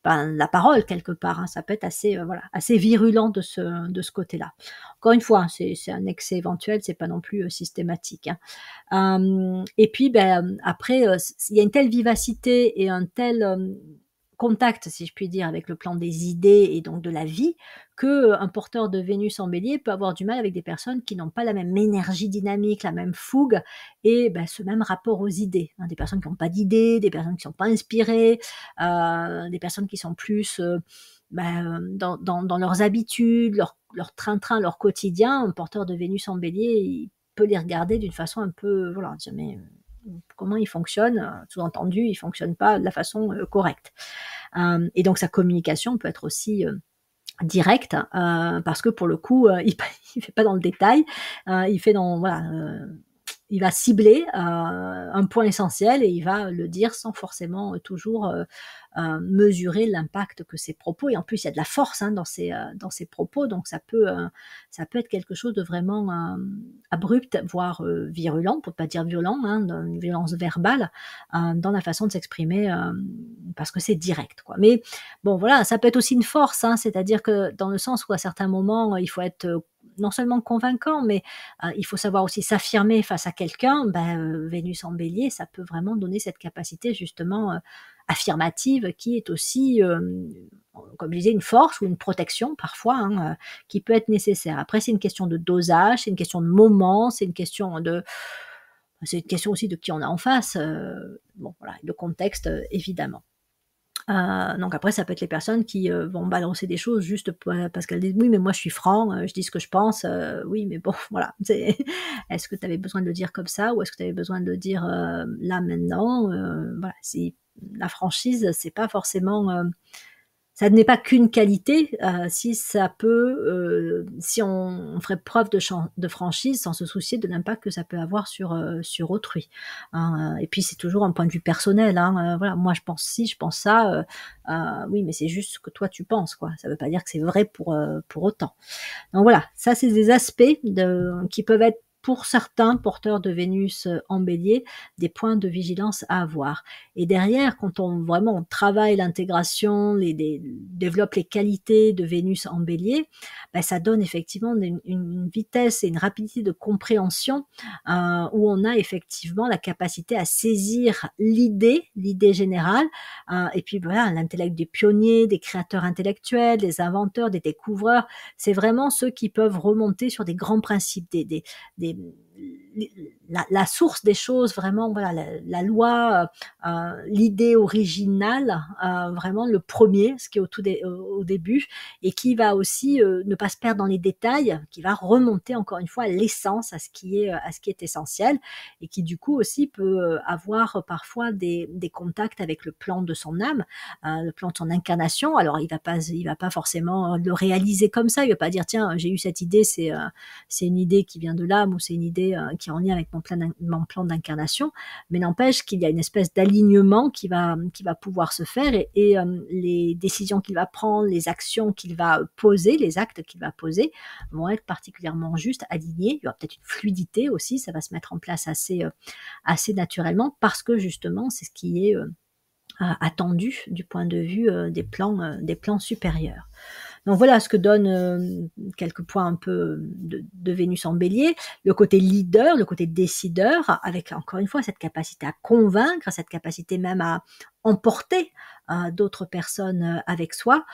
ben, la parole quelque part, hein». Ça peut être assez, voilà, assez virulent de ce côté-là. Encore une fois, hein, c'est un excès éventuel, c'est pas non plus, systématique, hein. Et puis, ben, après, il y a une telle vivacité et un tel, contact, si je puis dire, avec le plan des idées et donc de la vie, que, un porteur de Vénus en Bélier peut avoir du mal avec des personnes qui n'ont pas la même énergie dynamique, la même fougue et bah, ce même rapport aux idées, hein. Des personnes qui n'ont pas d'idées, des personnes qui sont pas inspirées, des personnes qui sont plus, dans leurs habitudes, leur train-train, leur quotidien. Un porteur de Vénus en Bélier, il peut les regarder d'une façon un peu, voilà, dire: «Mais, comment il fonctionne?» Sous-entendu, il fonctionne pas de la façon, correcte. Et donc sa communication peut être aussi, directe, parce que pour le coup, il fait pas dans le détail, il fait dans voilà, il va cibler, un point essentiel et il va le dire sans forcément, toujours, mesurer l'impact que ses propos et en plus il y a de la force, hein, dans ses propos donc ça peut être quelque chose de vraiment, abrupt, voire, virulent, pour pas dire violent, hein, d'une violence verbale, dans la façon de s'exprimer, parce que c'est direct, quoi. Mais bon voilà, ça peut être aussi une force, hein, c'est-à-dire que dans le sens où à certains moments, il faut être, non seulement convaincant, mais il faut savoir aussi s'affirmer face à quelqu'un. Ben, Vénus en Bélier, ça peut vraiment donner cette capacité justement, affirmative qui est aussi, comme je disais, une force ou une protection parfois, hein, qui peut être nécessaire. Après c'est une question de dosage, c'est une question de moment, c'est une question aussi de qui on a en face, bon voilà, de contexte, évidemment. Donc après ça peut être les personnes qui, vont balancer des choses juste parce qu'elles disent: «Oui, mais moi je suis franc, je dis ce que je pense, oui, mais bon voilà, c'est est-ce que tu avais besoin de le dire comme ça ou est-ce que tu avais besoin de le dire, là maintenant?» Voilà, c'est la franchise, c'est pas forcément, ça n'est pas qu'une qualité, si ça peut, si on ferait preuve de franchise sans se soucier de l'impact que ça peut avoir sur autrui, hein, et puis c'est toujours un point de vue personnel, hein, voilà, moi je pense ci, je pense ça, oui, mais c'est juste ce que toi tu penses, quoi. Ça veut pas dire que c'est vrai pour autant. Donc voilà, ça c'est des aspects qui peuvent être pour certains porteurs de Vénus, en Bélier, des points de vigilance à avoir. Et derrière, quand on travaille l'intégration, développe les qualités de Vénus en Bélier, bah, ça donne effectivement une vitesse et une rapidité de compréhension, où on a effectivement la capacité à saisir l'idée générale, et puis voilà, l'intellect des pionniers, des créateurs intellectuels, des inventeurs, des découvreurs, c'est vraiment ceux qui peuvent remonter sur des grands principes, des la source des choses, vraiment, voilà, la loi, l'idée originale, vraiment le premier, ce qui est au début, et qui va aussi ne pas se perdre dans les détails, qui va remonter encore une fois à l'essence, à ce qui est essentiel, et qui du coup aussi peut avoir parfois des contacts avec le plan de son âme, le plan de son incarnation. Alors il va pas forcément le réaliser comme ça, il va pas dire: «Tiens, j'ai eu cette idée, c'est une idée qui vient de l'âme ou c'est une idée, qui est en lien avec mon plan d'incarnation», mais n'empêche qu'il y a une espèce d'alignement qui va pouvoir se faire et les décisions qu'il va prendre, les actions qu'il va poser, les actes qu'il va poser vont être particulièrement justes, alignés. Il y aura peut-être une fluidité aussi, ça va se mettre en place assez naturellement parce que justement c'est ce qui est, attendu du point de vue, des plans supérieurs. Donc voilà ce que donne, quelques points un peu de Vénus en Bélier. Le côté leader, le côté décideur, avec encore une fois cette capacité à convaincre, cette capacité même à emporter, d'autres personnes, avec soi.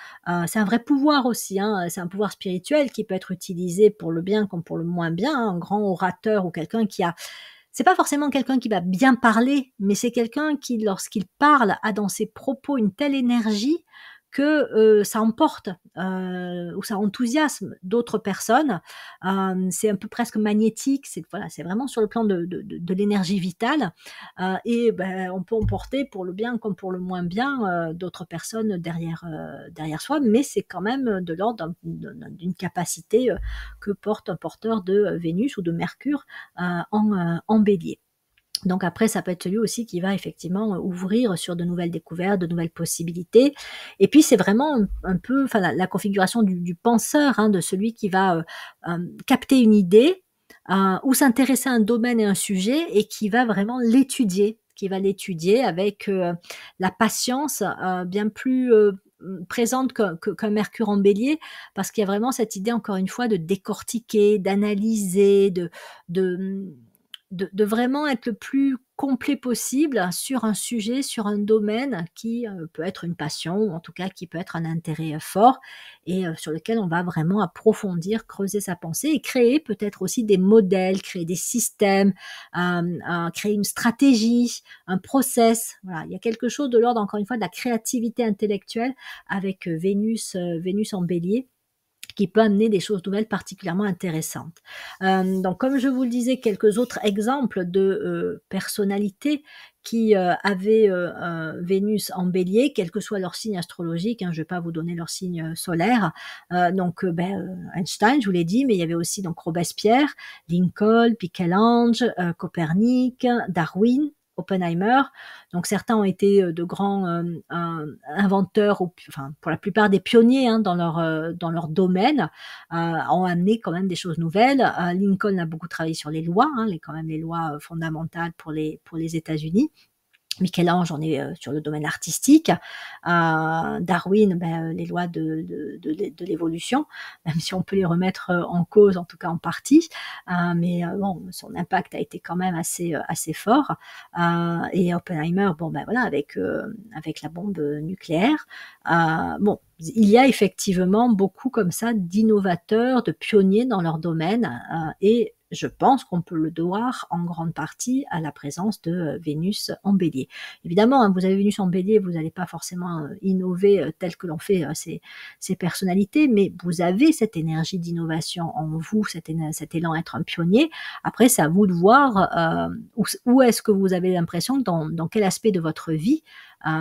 C'est un vrai pouvoir aussi, hein, c'est un pouvoir spirituel qui peut être utilisé pour le bien comme pour le moins bien, hein. Un grand orateur ou quelqu'un qui a c'est pas forcément quelqu'un qui va bien parler, mais c'est quelqu'un qui, lorsqu'il parle, a dans ses propos une telle énergie que, ça emporte, ou ça enthousiasme d'autres personnes. C'est un peu presque magnétique, c'est voilà, c'est vraiment sur le plan de l'énergie vitale, et on peut emporter pour le bien comme pour le moins bien, d'autres personnes derrière soi, mais c'est quand même de l'ordre d'une capacité, que porte un porteur de Vénus ou de Mercure, en Bélier. Donc après, ça peut être celui aussi qui va effectivement ouvrir sur de nouvelles découvertes, de nouvelles possibilités. Et puis c'est vraiment un peu, enfin la configuration du penseur, hein, de celui qui va capter une idée ou s'intéresser à un domaine et un sujet et qui va vraiment l'étudier, qui va l'étudier avec la patience bien plus présente qu'un Mercure en Bélier, parce qu'il y a vraiment cette idée encore une fois de décortiquer, d'analyser, de de vraiment être le plus complet possible sur un sujet, sur un domaine qui, peut être une passion ou en tout cas qui peut être un intérêt, fort et sur lequel on va vraiment approfondir, creuser sa pensée et créer peut-être aussi des modèles, créer des systèmes, créer une stratégie, un process. Voilà, il y a quelque chose de l'ordre encore une fois de la créativité intellectuelle avec, Vénus en Bélier qui peut amener des choses nouvelles particulièrement intéressantes. Donc comme je vous le disais, quelques autres exemples de personnalités qui avaient Vénus en Bélier, quel que soit leur signe astrologique, hein, je ne vais pas vous donner leur signe solaire. Einstein, je vous l'ai dit, mais il y avait aussi donc Robespierre, Lincoln, Michel-Ange, Copernic, Darwin, Oppenheimer. Donc certains ont été de grands inventeurs, ou enfin pour la plupart des pionniers hein, dans leur domaine, ont amené quand même des choses nouvelles. Lincoln a beaucoup travaillé sur les lois, hein, quand même les lois fondamentales pour les États-Unis. Michel-Ange, on est sur le domaine artistique. Darwin, les lois de l'évolution, même si on peut les remettre en cause, en tout cas en partie. Bon, son impact a été quand même assez fort. Et Oppenheimer, voilà, avec la bombe nucléaire. Bon, il y a effectivement beaucoup comme ça d'innovateurs, de pionniers dans leur domaine, et je pense qu'on peut le devoir en grande partie à la présence de Vénus en Bélier. Évidemment, hein, vous avez Vénus en Bélier, vous n'allez pas forcément innover tel que l'on fait ces personnalités, mais vous avez cette énergie d'innovation en vous, cet élan à être un pionnier. Après, c'est à vous de voir où est-ce que vous avez l'impression, dans quel aspect de votre vie,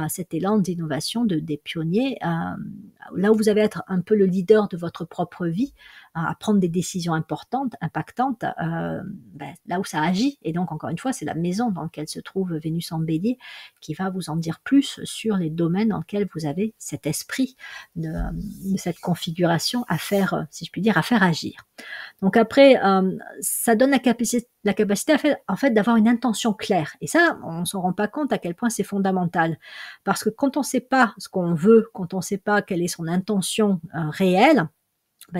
cet élan d'innovation des pionniers, là où vous allez être un peu le leader de votre propre vie, à prendre des décisions importantes, impactantes, là où ça agit. Et donc, encore une fois, c'est la maison dans laquelle se trouve Vénus en Bélier qui va vous en dire plus sur les domaines dans lesquels vous avez cet esprit de cette configuration à faire, si je puis dire, à faire agir. Donc après, ça donne la capacité en fait d'avoir une intention claire. Et ça, on ne s'en rend pas compte à quel point c'est fondamental. Parce que quand on ne sait pas ce qu'on veut, quand on ne sait pas quelle est son intention réelle,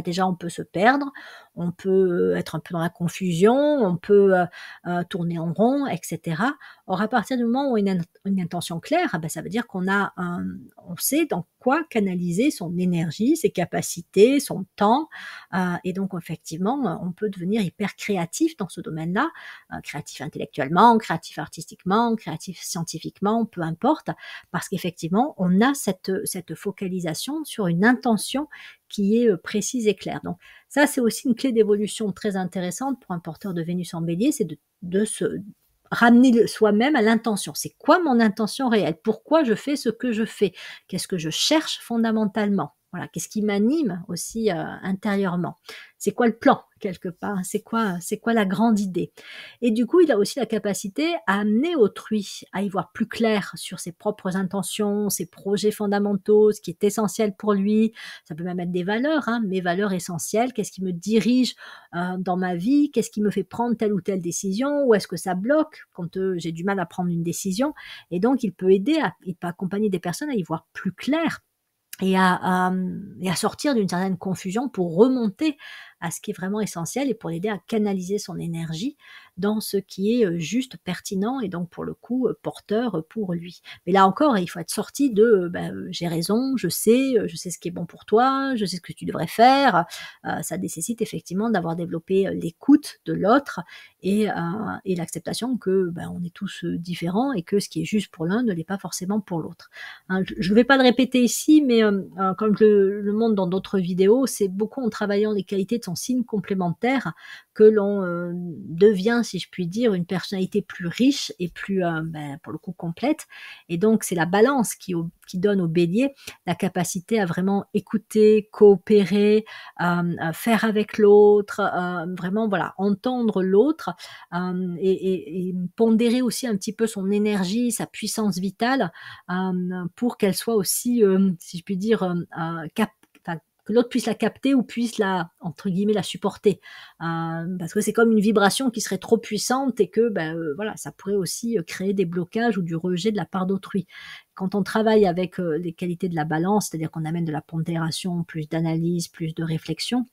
déjà on peut se perdre, on peut être un peu dans la confusion, on peut tourner en rond, etc. Or à partir du moment où on a une intention claire, ça veut dire on sait dans quoi canaliser son énergie, ses capacités, son temps, et donc effectivement on peut devenir hyper créatif dans ce domaine-là, créatif intellectuellement, créatif artistiquement, créatif scientifiquement, peu importe, parce qu'effectivement on a cette focalisation sur une intention qui est précise et claire. Donc ça, c'est aussi une clé d'évolution très intéressante pour un porteur de Vénus en Bélier, c'est de se ramener soi-même à l'intention. C'est quoi mon intention réelle? Pourquoi je fais ce que je fais? Qu'est-ce que je cherche fondamentalement? Voilà, qu'est-ce qui m'anime aussi intérieurement? C'est quoi le plan quelque part? C'est quoi la grande idée? Et du coup, il a aussi la capacité à amener autrui à y voir plus clair sur ses propres intentions, ses projets fondamentaux, ce qui est essentiel pour lui. Ça peut même être des valeurs, hein, mes valeurs essentielles. Qu'est-ce qui me dirige dans ma vie? Qu'est-ce qui me fait prendre telle ou telle décision? Où est-ce que ça bloque quand j'ai du mal à prendre une décision? Et donc, il peut il peut accompagner des personnes à y voir plus clair et à sortir d'une certaine confusion pour remonter à ce qui est vraiment essentiel et pour l'aider à canaliser son énergie dans ce qui est juste, pertinent et donc pour le coup porteur pour lui. Mais là encore, il faut être sorti de j'ai raison, je sais ce qui est bon pour toi, je sais ce que tu devrais faire. Ça nécessite effectivement d'avoir développé l'écoute de l'autre et l'acceptation que on est tous différents et que ce qui est juste pour l'un ne l'est pas forcément pour l'autre. Hein, je ne vais pas le répéter ici, mais comme je le montre dans d'autres vidéos, c'est beaucoup en travaillant les qualités de son son signe complémentaire que l'on devient, si je puis dire, une personnalité plus riche et plus, pour le coup, complète. Et donc, c'est la balance qui donne au bélier la capacité à vraiment écouter, coopérer, faire avec l'autre, vraiment, voilà, entendre l'autre, et pondérer aussi un petit peu son énergie, sa puissance vitale, pour qu'elle soit aussi, si je puis dire, enfin, que l'autre puisse la capter ou puisse la, entre guillemets, la supporter. Parce que c'est comme une vibration qui serait trop puissante et que, voilà, ça pourrait aussi créer des blocages ou du rejet de la part d'autrui. Quand on travaille avec les qualités de la balance, c'est-à-dire qu'on amène de la pondération, plus d'analyse, plus de réflexion.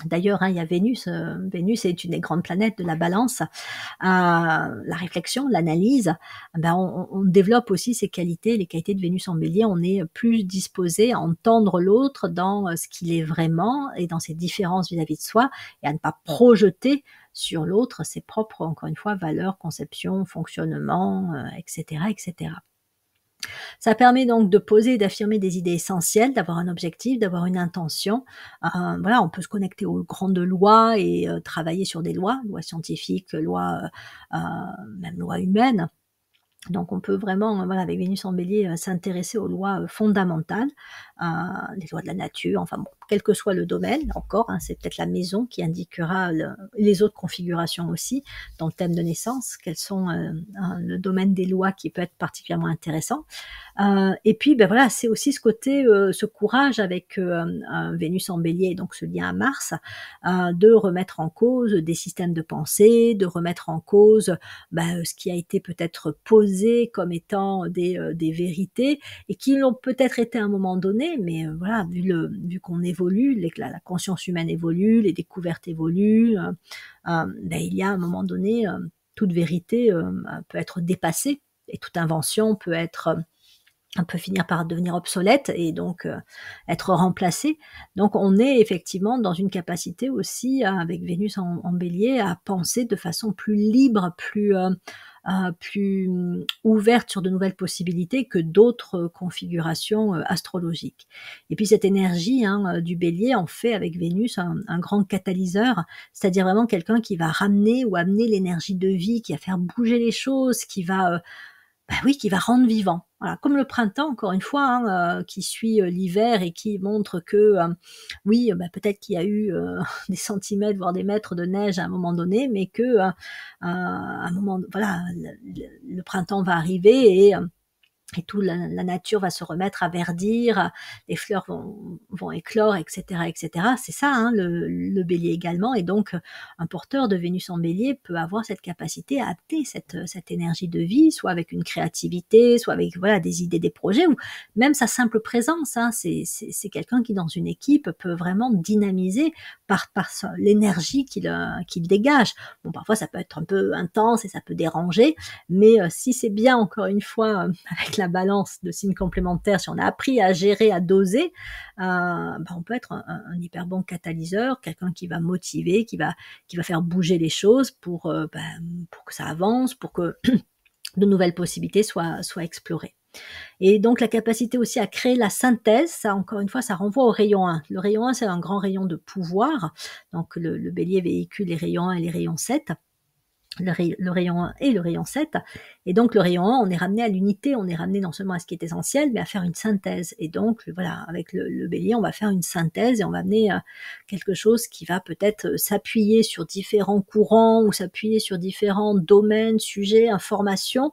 D'ailleurs, il y a Vénus. Vénus est une des grandes planètes de la balance. La réflexion, l'analyse, on développe aussi ces qualités, les qualités de Vénus en bélier. On est plus disposé à entendre l'autre dans ce qu'il est vraiment et dans ses différences vis-à-vis de soi et à ne pas projeter sur l'autre ses propres, encore une fois, valeurs, conceptions, fonctionnements, etc., etc. Ça permet donc de poser et d'affirmer des idées essentielles, d'avoir un objectif, d'avoir une intention. Voilà, on peut se connecter aux grandes lois et travailler sur des lois scientifiques, même lois humaines. Donc on peut vraiment, voilà, avec Vénus en bélier, s'intéresser aux lois fondamentales, les lois de la nature, enfin bon, quel que soit le domaine, encore, c'est peut-être la maison qui indiquera les autres configurations aussi, dans le thème de naissance, quels sont le domaine des lois qui peut être particulièrement intéressant. Et puis, voilà, c'est aussi ce côté, ce courage avec Vénus en bélier, donc ce lien à Mars, de remettre en cause des systèmes de pensée, de remettre en cause ce qui a été peut-être posé comme étant des vérités et qui l'ont peut-être été à un moment donné, mais voilà, vu qu'on évolue, la conscience humaine évolue, les découvertes évoluent, il y a à un moment donné, toute vérité peut être dépassée et toute invention peut finir par devenir obsolète et donc être remplacée. Donc on est effectivement dans une capacité aussi, avec Vénus en bélier, à penser de façon plus libre, plus ouverte sur de nouvelles possibilités que d'autres configurations astrologiques. Et puis cette énergie du bélier en fait avec Vénus un grand catalyseur, c'est-à-dire vraiment quelqu'un qui va ramener ou amener l'énergie de vie, qui va faire bouger les choses, qui va qui va rendre vivant. Voilà, comme le printemps, encore une fois, qui suit l'hiver et qui montre que, peut-être qu'il y a eu des centimètres, voire des mètres de neige à un moment donné, mais que à un moment, voilà, le printemps va arriver et toute la nature va se remettre à verdir, les fleurs vont éclore, etc., etc. C'est ça, le bélier également. Et donc, un porteur de Vénus en bélier peut avoir cette capacité à amener cette énergie de vie, soit avec une créativité, soit avec des idées, des projets, ou même sa simple présence. C'est quelqu'un qui, dans une équipe, peut vraiment dynamiser par l'énergie qu'il dégage. Bon, parfois, ça peut être un peu intense et ça peut déranger, mais si c'est bien, encore une fois, avec la balance de signes complémentaires, si on a appris à gérer, à doser, on peut être un hyper bon catalyseur, quelqu'un qui va motiver, qui va faire bouger les choses pour que ça avance, pour que de nouvelles possibilités soient explorées. Et donc la capacité aussi à créer la synthèse, ça encore une fois, ça renvoie au rayon 1. Le rayon 1, c'est un grand rayon de pouvoir, donc le bélier véhicule les rayons 1 et les rayons 7. Le rayon 1 et le rayon 7. Et donc, le rayon 1, on est ramené à l'unité, on est ramené non seulement à ce qui est essentiel, mais à faire une synthèse. Et donc, voilà, avec le bélier, on va faire une synthèse et on va amener quelque chose qui va peut-être s'appuyer sur différents courants ou s'appuyer sur différents domaines, sujets, informations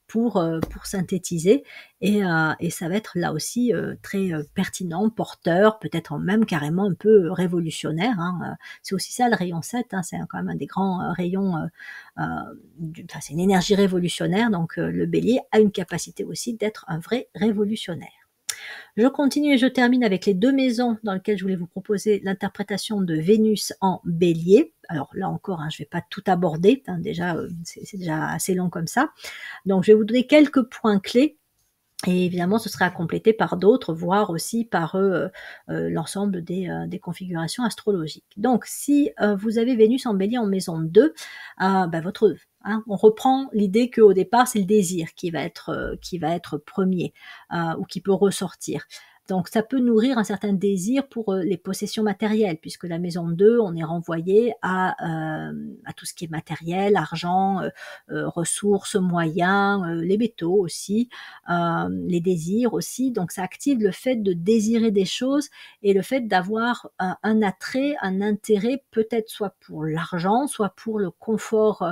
pour synthétiser et ça va être là aussi très pertinent, porteur, peut-être même carrément un peu révolutionnaire. C'est aussi ça le rayon 7, c'est quand même un des grands rayons, c'est une énergie révolutionnaire, donc le bélier a une capacité aussi d'être un vrai révolutionnaire. Je continue et je termine avec les 2 maisons dans lesquelles je voulais vous proposer l'interprétation de Vénus en bélier. Alors là encore, je ne vais pas tout aborder, déjà c'est déjà assez long comme ça. Donc je vais vous donner quelques points clés. Et évidemment, ce sera complété par d'autres, voire aussi par l'ensemble des configurations astrologiques. Donc, si vous avez Vénus en bélier en maison 2, on reprend l'idée qu'au départ, c'est le désir qui va être premier ou qui peut ressortir. Donc ça peut nourrir un certain désir pour, les possessions matérielles, puisque la maison 2, on est renvoyé à tout ce qui est matériel, argent, ressources, moyens, les métaux aussi, les désirs aussi. Donc ça active le fait de désirer des choses et le fait d'avoir un attrait, un intérêt, peut-être soit pour l'argent, soit pour le confort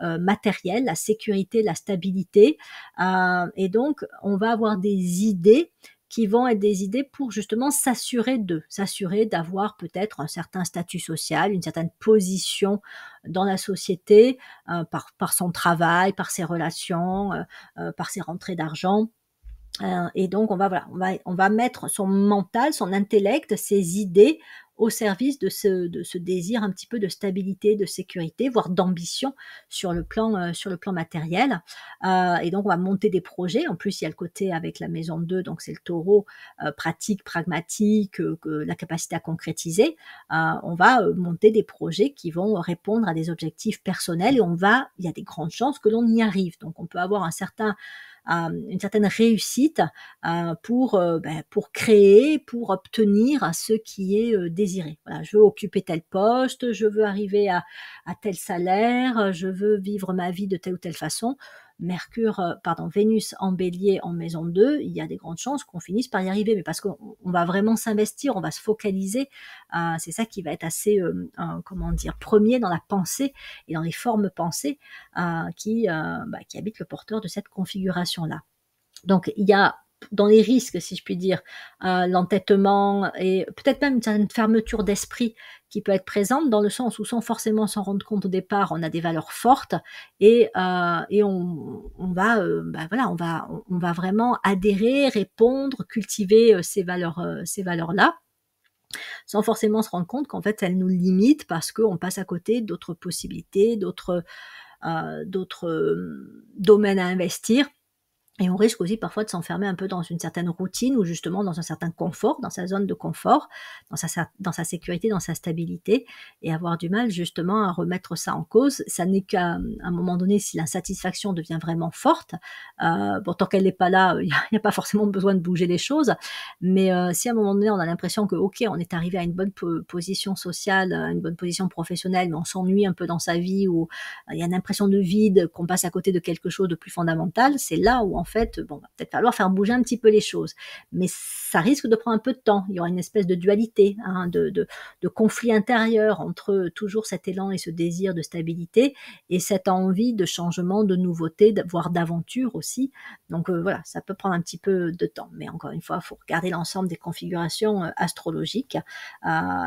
matériel, la sécurité, la stabilité. Et donc, on va avoir des idées qui vont être des idées pour justement s'assurer d'avoir peut-être un certain statut social, une certaine position dans la société, par son travail, par ses relations, par ses rentrées d'argent. Et donc on va mettre son mental, son intellect, ses idées au service de ce désir un petit peu de stabilité, de sécurité, voire d'ambition sur le plan matériel. Et donc on va monter des projets. En plus, il y a le côté avec la maison 2, donc c'est le taureau, pratique, pragmatique, que la capacité à concrétiser. On va monter des projets qui vont répondre à des objectifs personnels et il y a des grandes chances que l'on y arrive. Donc on peut avoir une certaine réussite pour créer, pour obtenir ce qui est désiré. Voilà, je veux occuper tel poste, je veux arriver à tel salaire, je veux vivre ma vie de telle ou telle façon. Vénus en bélier en maison 2, il y a des grandes chances qu'on finisse par y arriver, mais parce qu'on va vraiment s'investir, on va se focaliser. C'est ça qui va être assez, premier dans la pensée et dans les formes pensées qui habitent le porteur de cette configuration-là. Donc il y a dans les risques, si je puis dire, l'entêtement et peut-être même une certaine fermeture d'esprit qui peut être présente dans le sens où sans forcément s'en rendre compte au départ, on a des valeurs fortes et on va vraiment adhérer, répondre, cultiver ces valeurs-là sans forcément se rendre compte qu'en fait elles nous limitent parce qu'on passe à côté d'autres possibilités, d'autres domaines à investir. Et on risque aussi parfois de s'enfermer un peu dans une certaine routine ou justement dans un certain confort, dans sa zone de confort, dans sa sécurité, dans sa stabilité, et avoir du mal justement à remettre ça en cause. Ça n'est qu'à un moment donné, si l'insatisfaction devient vraiment forte, tant qu'elle n'est pas là, il n'y a pas forcément besoin de bouger les choses, mais si à un moment donné on a l'impression que ok, on est arrivé à une bonne position sociale, une bonne position professionnelle, mais on s'ennuie un peu dans sa vie ou il y a une impression de vide, qu'on passe à côté de quelque chose de plus fondamental, c'est là où en fait, va peut-être falloir faire bouger un petit peu les choses. Mais ça risque de prendre un peu de temps. Il y aura une espèce de dualité, de conflit intérieur entre toujours cet élan et ce désir de stabilité et cette envie de changement, de nouveauté, voire d'aventure aussi. Donc ça peut prendre un petit peu de temps. Mais encore une fois, il faut regarder l'ensemble des configurations astrologiques.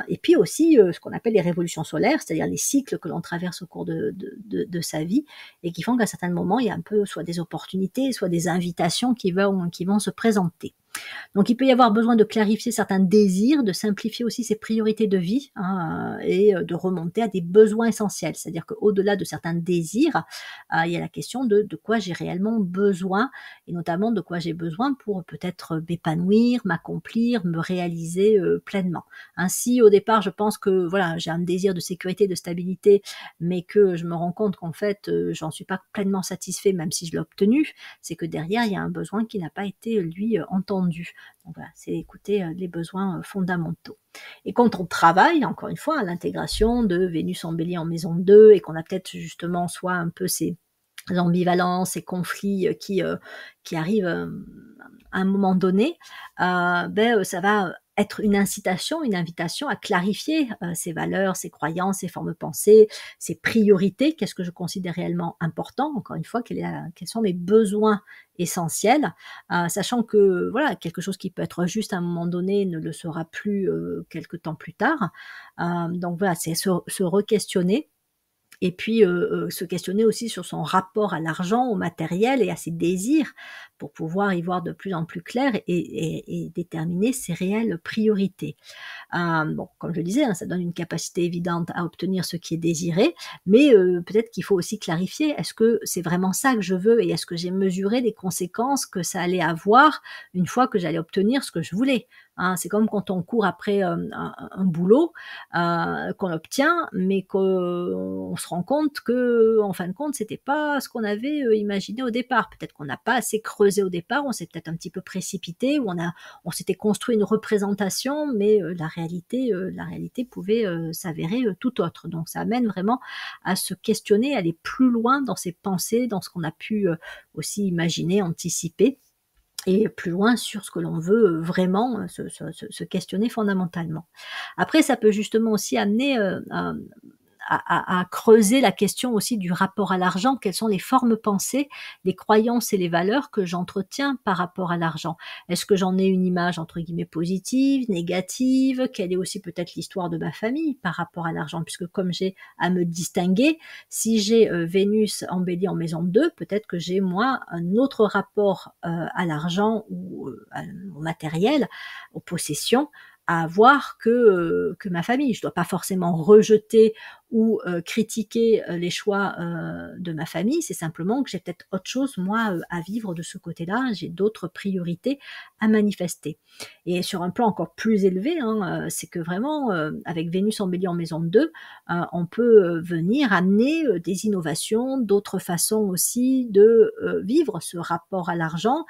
Et puis aussi ce qu'on appelle les révolutions solaires, c'est-à-dire les cycles que l'on traverse au cours de sa vie et qui font qu'à certains moments, il y a un peu soit des opportunités, soit des invitations qui vont se présenter. Donc il peut y avoir besoin de clarifier certains désirs, de simplifier aussi ses priorités de vie et de remonter à des besoins essentiels. C'est-à-dire qu'au-delà de certains désirs, il y a la question de quoi j'ai réellement besoin et notamment de quoi j'ai besoin pour peut-être m'épanouir, m'accomplir, me réaliser pleinement. Ainsi, au départ, je pense que voilà, j'ai un désir de sécurité, de stabilité, mais que je me rends compte qu'en fait, j'en suis pas pleinement satisfait, même si je l'ai obtenu, c'est que derrière, il y a un besoin qui n'a pas été, lui, entendu. Donc voilà, c'est écouter les besoins fondamentaux. Et quand on travaille, encore une fois, à l'intégration de Vénus en bélier en maison 2 et qu'on a peut-être justement soit un peu ces ambivalences, ces conflits qui arrivent à un moment donné, ça va être une incitation, une invitation à clarifier ses valeurs, ses croyances, ses formes de pensée, ses priorités, qu'est-ce que je considère réellement important, encore une fois, quels sont mes besoins essentiels, sachant que voilà, quelque chose qui peut être juste à un moment donné ne le sera plus quelque temps plus tard. Donc voilà, c'est se re-questionner. Et puis se questionner aussi sur son rapport à l'argent, au matériel et à ses désirs pour pouvoir y voir de plus en plus clair et déterminer ses réelles priorités. Comme je le disais, ça donne une capacité évidente à obtenir ce qui est désiré, mais peut-être qu'il faut aussi clarifier, est-ce que c'est vraiment ça que je veux et est-ce que j'ai mesuré les conséquences que ça allait avoir une fois que j'allais obtenir ce que je voulais. C'est comme quand on court après un boulot qu'on obtient, mais qu'on se rend compte que, en fin de compte, c'était pas ce qu'on avait imaginé au départ. Peut-être qu'on n'a pas assez creusé creusé au départ, on s'est peut-être un petit peu précipité, ou on s'était construit une représentation, mais la réalité pouvait s'avérer tout autre. Donc ça amène vraiment à se questionner, aller plus loin dans ses pensées, dans ce qu'on a pu aussi imaginer, anticiper, et plus loin sur ce que l'on veut vraiment se questionner fondamentalement. Après, ça peut justement aussi amener à creuser la question aussi du rapport à l'argent. Quelles sont les formes pensées, les croyances et les valeurs que j'entretiens par rapport à l'argent? Est-ce que j'en ai une image entre guillemets positive, négative? Quelle est aussi peut-être l'histoire de ma famille par rapport à l'argent? Puisque comme j'ai à me distinguer, si j'ai Vénus en Bélier en maison 2, peut-être que j'ai moi un autre rapport à l'argent ou au matériel, aux possessions, à avoir que ma famille. Je dois pas forcément rejeter ou critiquer les choix de ma famille, c'est simplement que j'ai peut-être autre chose, moi, à vivre de ce côté-là, j'ai d'autres priorités à manifester. Et sur un plan encore plus élevé, hein, c'est que vraiment, avec Vénus en Bélier en maison 2, on peut venir amener des innovations, d'autres façons aussi de vivre ce rapport à l'argent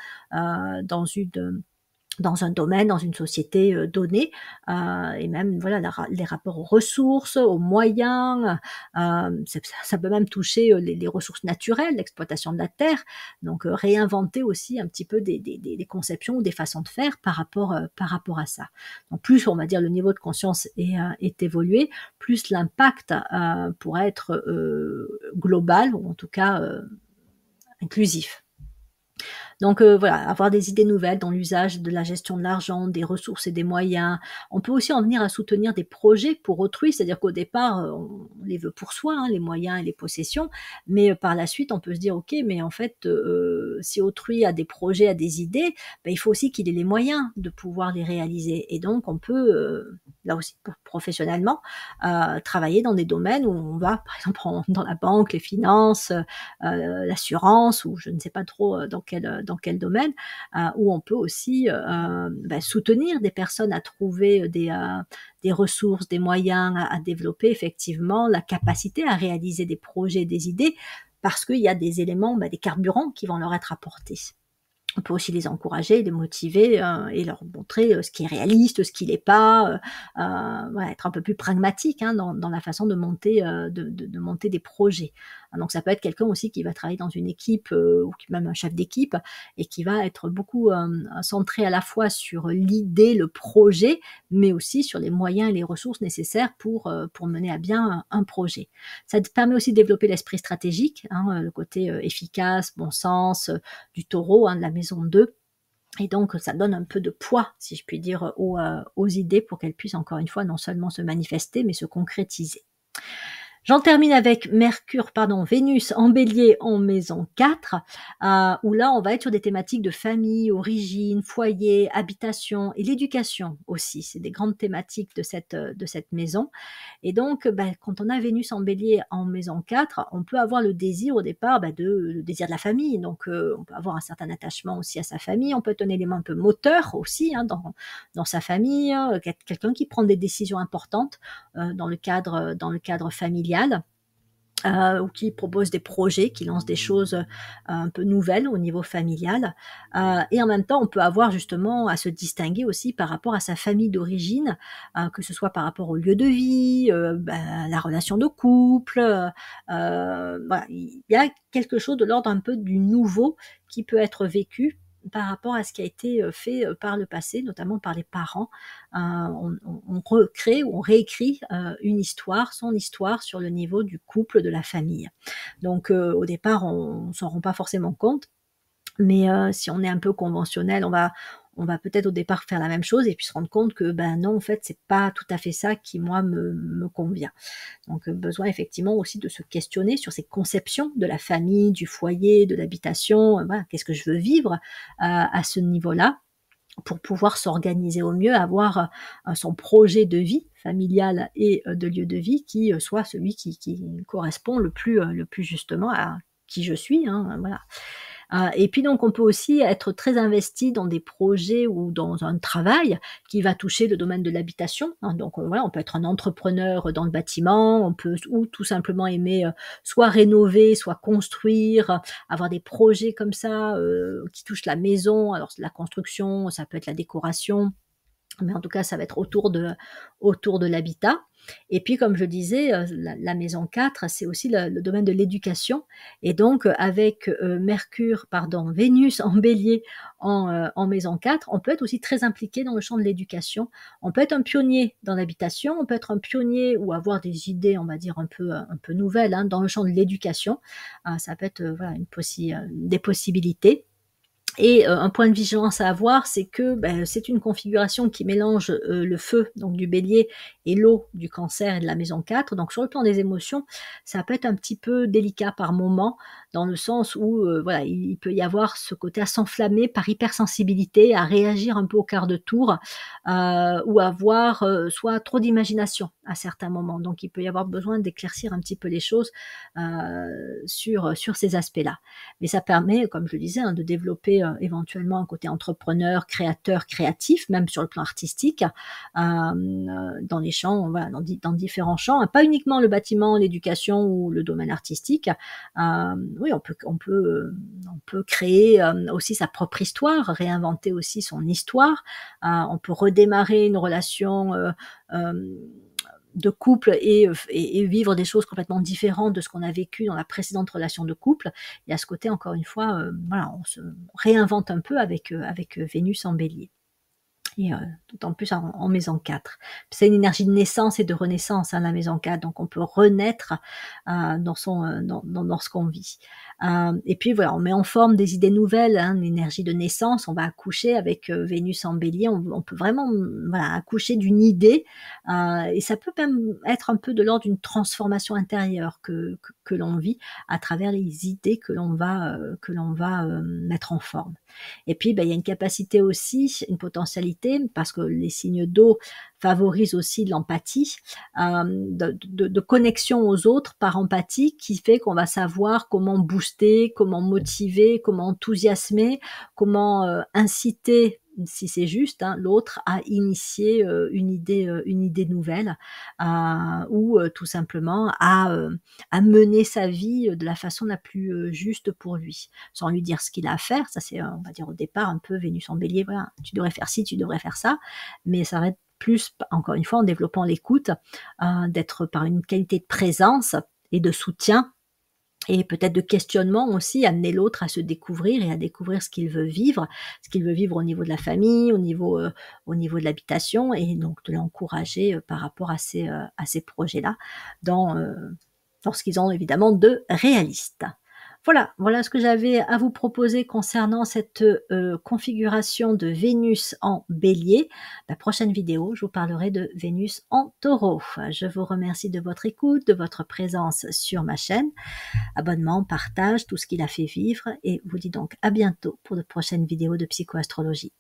dans un domaine, dans une société donnée, et même voilà les rapports aux ressources, aux moyens, ça peut même toucher les ressources naturelles, l'exploitation de la terre, donc réinventer aussi un petit peu des conceptions ou des façons de faire par rapport à ça. Donc plus on va dire le niveau de conscience est évolué, plus l'impact pourrait être global, ou en tout cas inclusif. Donc voilà, avoir des idées nouvelles dans l'usage de la gestion de l'argent, des ressources et des moyens. On peut aussi en venir à soutenir des projets pour autrui, c'est-à-dire qu'au départ, on les veut pour soi, hein, les moyens et les possessions, mais par la suite, on peut se dire, ok, mais en fait, si autrui a des projets, a des idées, ben, il faut aussi qu'il ait les moyens de pouvoir les réaliser. Et donc, on peut, là aussi, professionnellement, travailler dans des domaines où on va, par exemple, dans la banque, les finances, l'assurance, ou je ne sais pas trop dans quel domaine, où on peut aussi soutenir des personnes à trouver des ressources, des moyens à développer effectivement la capacité à réaliser des projets, des idées, parce qu'il y a des éléments, des carburants qui vont leur être apportés. On peut aussi les encourager, les motiver et leur montrer ce qui est réaliste, ce qui l'est pas, voilà, être un peu plus pragmatique hein, dans la façon de monter, de monter des projets. Donc ça peut être quelqu'un aussi qui va travailler dans une équipe ou même un chef d'équipe et qui va être beaucoup centré à la fois sur l'idée, le projet, mais aussi sur les moyens et les ressources nécessaires pour mener à bien un projet. Ça te permet aussi de développer l'esprit stratégique, hein, le côté efficace, bon sens, du taureau, hein, de la maison 2. Et donc, ça donne un peu de poids, si je puis dire, aux idées pour qu'elles puissent, encore une fois, non seulement se manifester, mais se concrétiser. J'en termine avec Vénus en Bélier en maison 4, où là, on va être sur des thématiques de famille, origine, foyer, habitation et l'éducation aussi. C'est des grandes thématiques de cette maison. Et donc, quand on a Vénus en Bélier en maison 4, on peut avoir le désir au départ, le désir de la famille. Donc, on peut avoir un certain attachement aussi à sa famille. On peut être un élément un peu moteur aussi hein, dans sa famille, quelqu'un qui prend des décisions importantes dans le cadre familial. Ou qui propose des projets, qui lance des choses un peu nouvelles au niveau familial. Et en même temps, on peut avoir justement à se distinguer aussi par rapport à sa famille d'origine, que ce soit par rapport au lieu de vie, la relation de couple. Voilà, il y a quelque chose de l'ordre un peu du nouveau qui peut être vécu par rapport à ce qui a été fait par le passé, notamment par les parents. On recrée ou on réécrit une histoire, son histoire sur le niveau du couple, de la famille. Donc au départ, on ne s'en rend pas forcément compte, mais si on est un peu conventionnel, on va peut-être au départ faire la même chose et puis se rendre compte que non, en fait, c'est pas tout à fait ça qui, moi, me convient. Donc, besoin effectivement aussi de se questionner sur ces conceptions de la famille, du foyer, de l'habitation. Voilà, qu'est-ce que je veux vivre à ce niveau-là pour pouvoir s'organiser au mieux, avoir son projet de vie familial et de lieu de vie qui soit celui qui correspond le plus justement à qui je suis. Hein, voilà. Et puis donc on peut aussi être très investi dans des projets ou dans un travail qui va toucher le domaine de l'habitation, hein. Donc voilà, on peut être un entrepreneur dans le bâtiment, on peut ou tout simplement aimer, soit rénover, soit construire, avoir des projets comme ça, qui touchent la maison. Alors la construction, ça peut être la décoration, mais en tout cas, ça va être autour de l'habitat. Et puis, comme je disais, la maison 4, c'est aussi le domaine de l'éducation. Et donc, avec Vénus en bélier en maison 4, on peut être aussi très impliqué dans le champ de l'éducation. On peut être un pionnier dans l'habitation, on peut être un pionnier ou avoir des idées, on va dire, un peu nouvelles, hein, dans le champ de l'éducation. Ça peut être voilà, des possibilités. Et un point de vigilance à avoir, c'est que c'est une configuration qui mélange le feu, donc du bélier, et l'eau du cancer et de la maison 4. Donc sur le plan des émotions, ça peut être un petit peu délicat par moment, dans le sens où voilà, il peut y avoir ce côté à s'enflammer par hypersensibilité, à réagir un peu au quart de tour, ou avoir soit trop d'imagination à certains moments. Donc il peut y avoir besoin d'éclaircir un petit peu les choses sur ces aspects-là. Mais ça permet, comme je le disais, hein, de développer éventuellement un côté entrepreneur, créateur, créatif, même sur le plan artistique, dans les champs, voilà, dans différents champs, hein, pas uniquement le bâtiment, l'éducation ou le domaine artistique. Oui, on peut créer aussi sa propre histoire, réinventer aussi son histoire. On peut redémarrer une relation de couple et vivre des choses complètement différentes de ce qu'on a vécu dans la précédente relation de couple. Et à ce côté, encore une fois, voilà, on se réinvente un peu avec Vénus en bélier. Et d'autant plus en maison 4. C'est une énergie de naissance et de renaissance, hein, la maison 4, donc on peut renaître dans ce qu'on vit. Et puis voilà, on met en forme des idées nouvelles, hein, une énergie de naissance, on va accoucher avec Vénus en bélier, on peut vraiment voilà, accoucher d'une idée, et ça peut même être un peu de l'ordre d'une transformation intérieure que l'on vit à travers les idées que l'on va mettre en forme. Et puis, il y a une capacité aussi, une potentialité, parce que les signes d'eau favorisent aussi l'empathie, de connexion aux autres par empathie, qui fait qu'on va savoir comment booster, comment motiver, comment enthousiasmer, comment inciter, si c'est juste, hein, l'autre à initier une idée nouvelle, ou tout simplement à mener sa vie de la façon la plus juste pour lui, sans lui dire ce qu'il a à faire. Ça, c'est, on va dire au départ, un peu Vénus en bélier, voilà, tu devrais faire ci, tu devrais faire ça, mais ça va être plus, encore une fois, en développant l'écoute, d'être par une qualité de présence et de soutien, et peut-être de questionnement aussi, amener l'autre à se découvrir et à découvrir ce qu'il veut vivre au niveau de la famille, au niveau de l'habitation, et donc de l'encourager par rapport à ces projets-là, dans ce qu'ils ont évidemment de réaliste. Voilà ce que j'avais à vous proposer concernant cette configuration de Vénus en bélier. La prochaine vidéo, je vous parlerai de Vénus en taureau. Je vous remercie de votre écoute, de votre présence sur ma chaîne. Abonnement, partage, tout ce qui l'a fait vivre, et vous dis donc à bientôt pour de prochaines vidéos de psychoastrologie.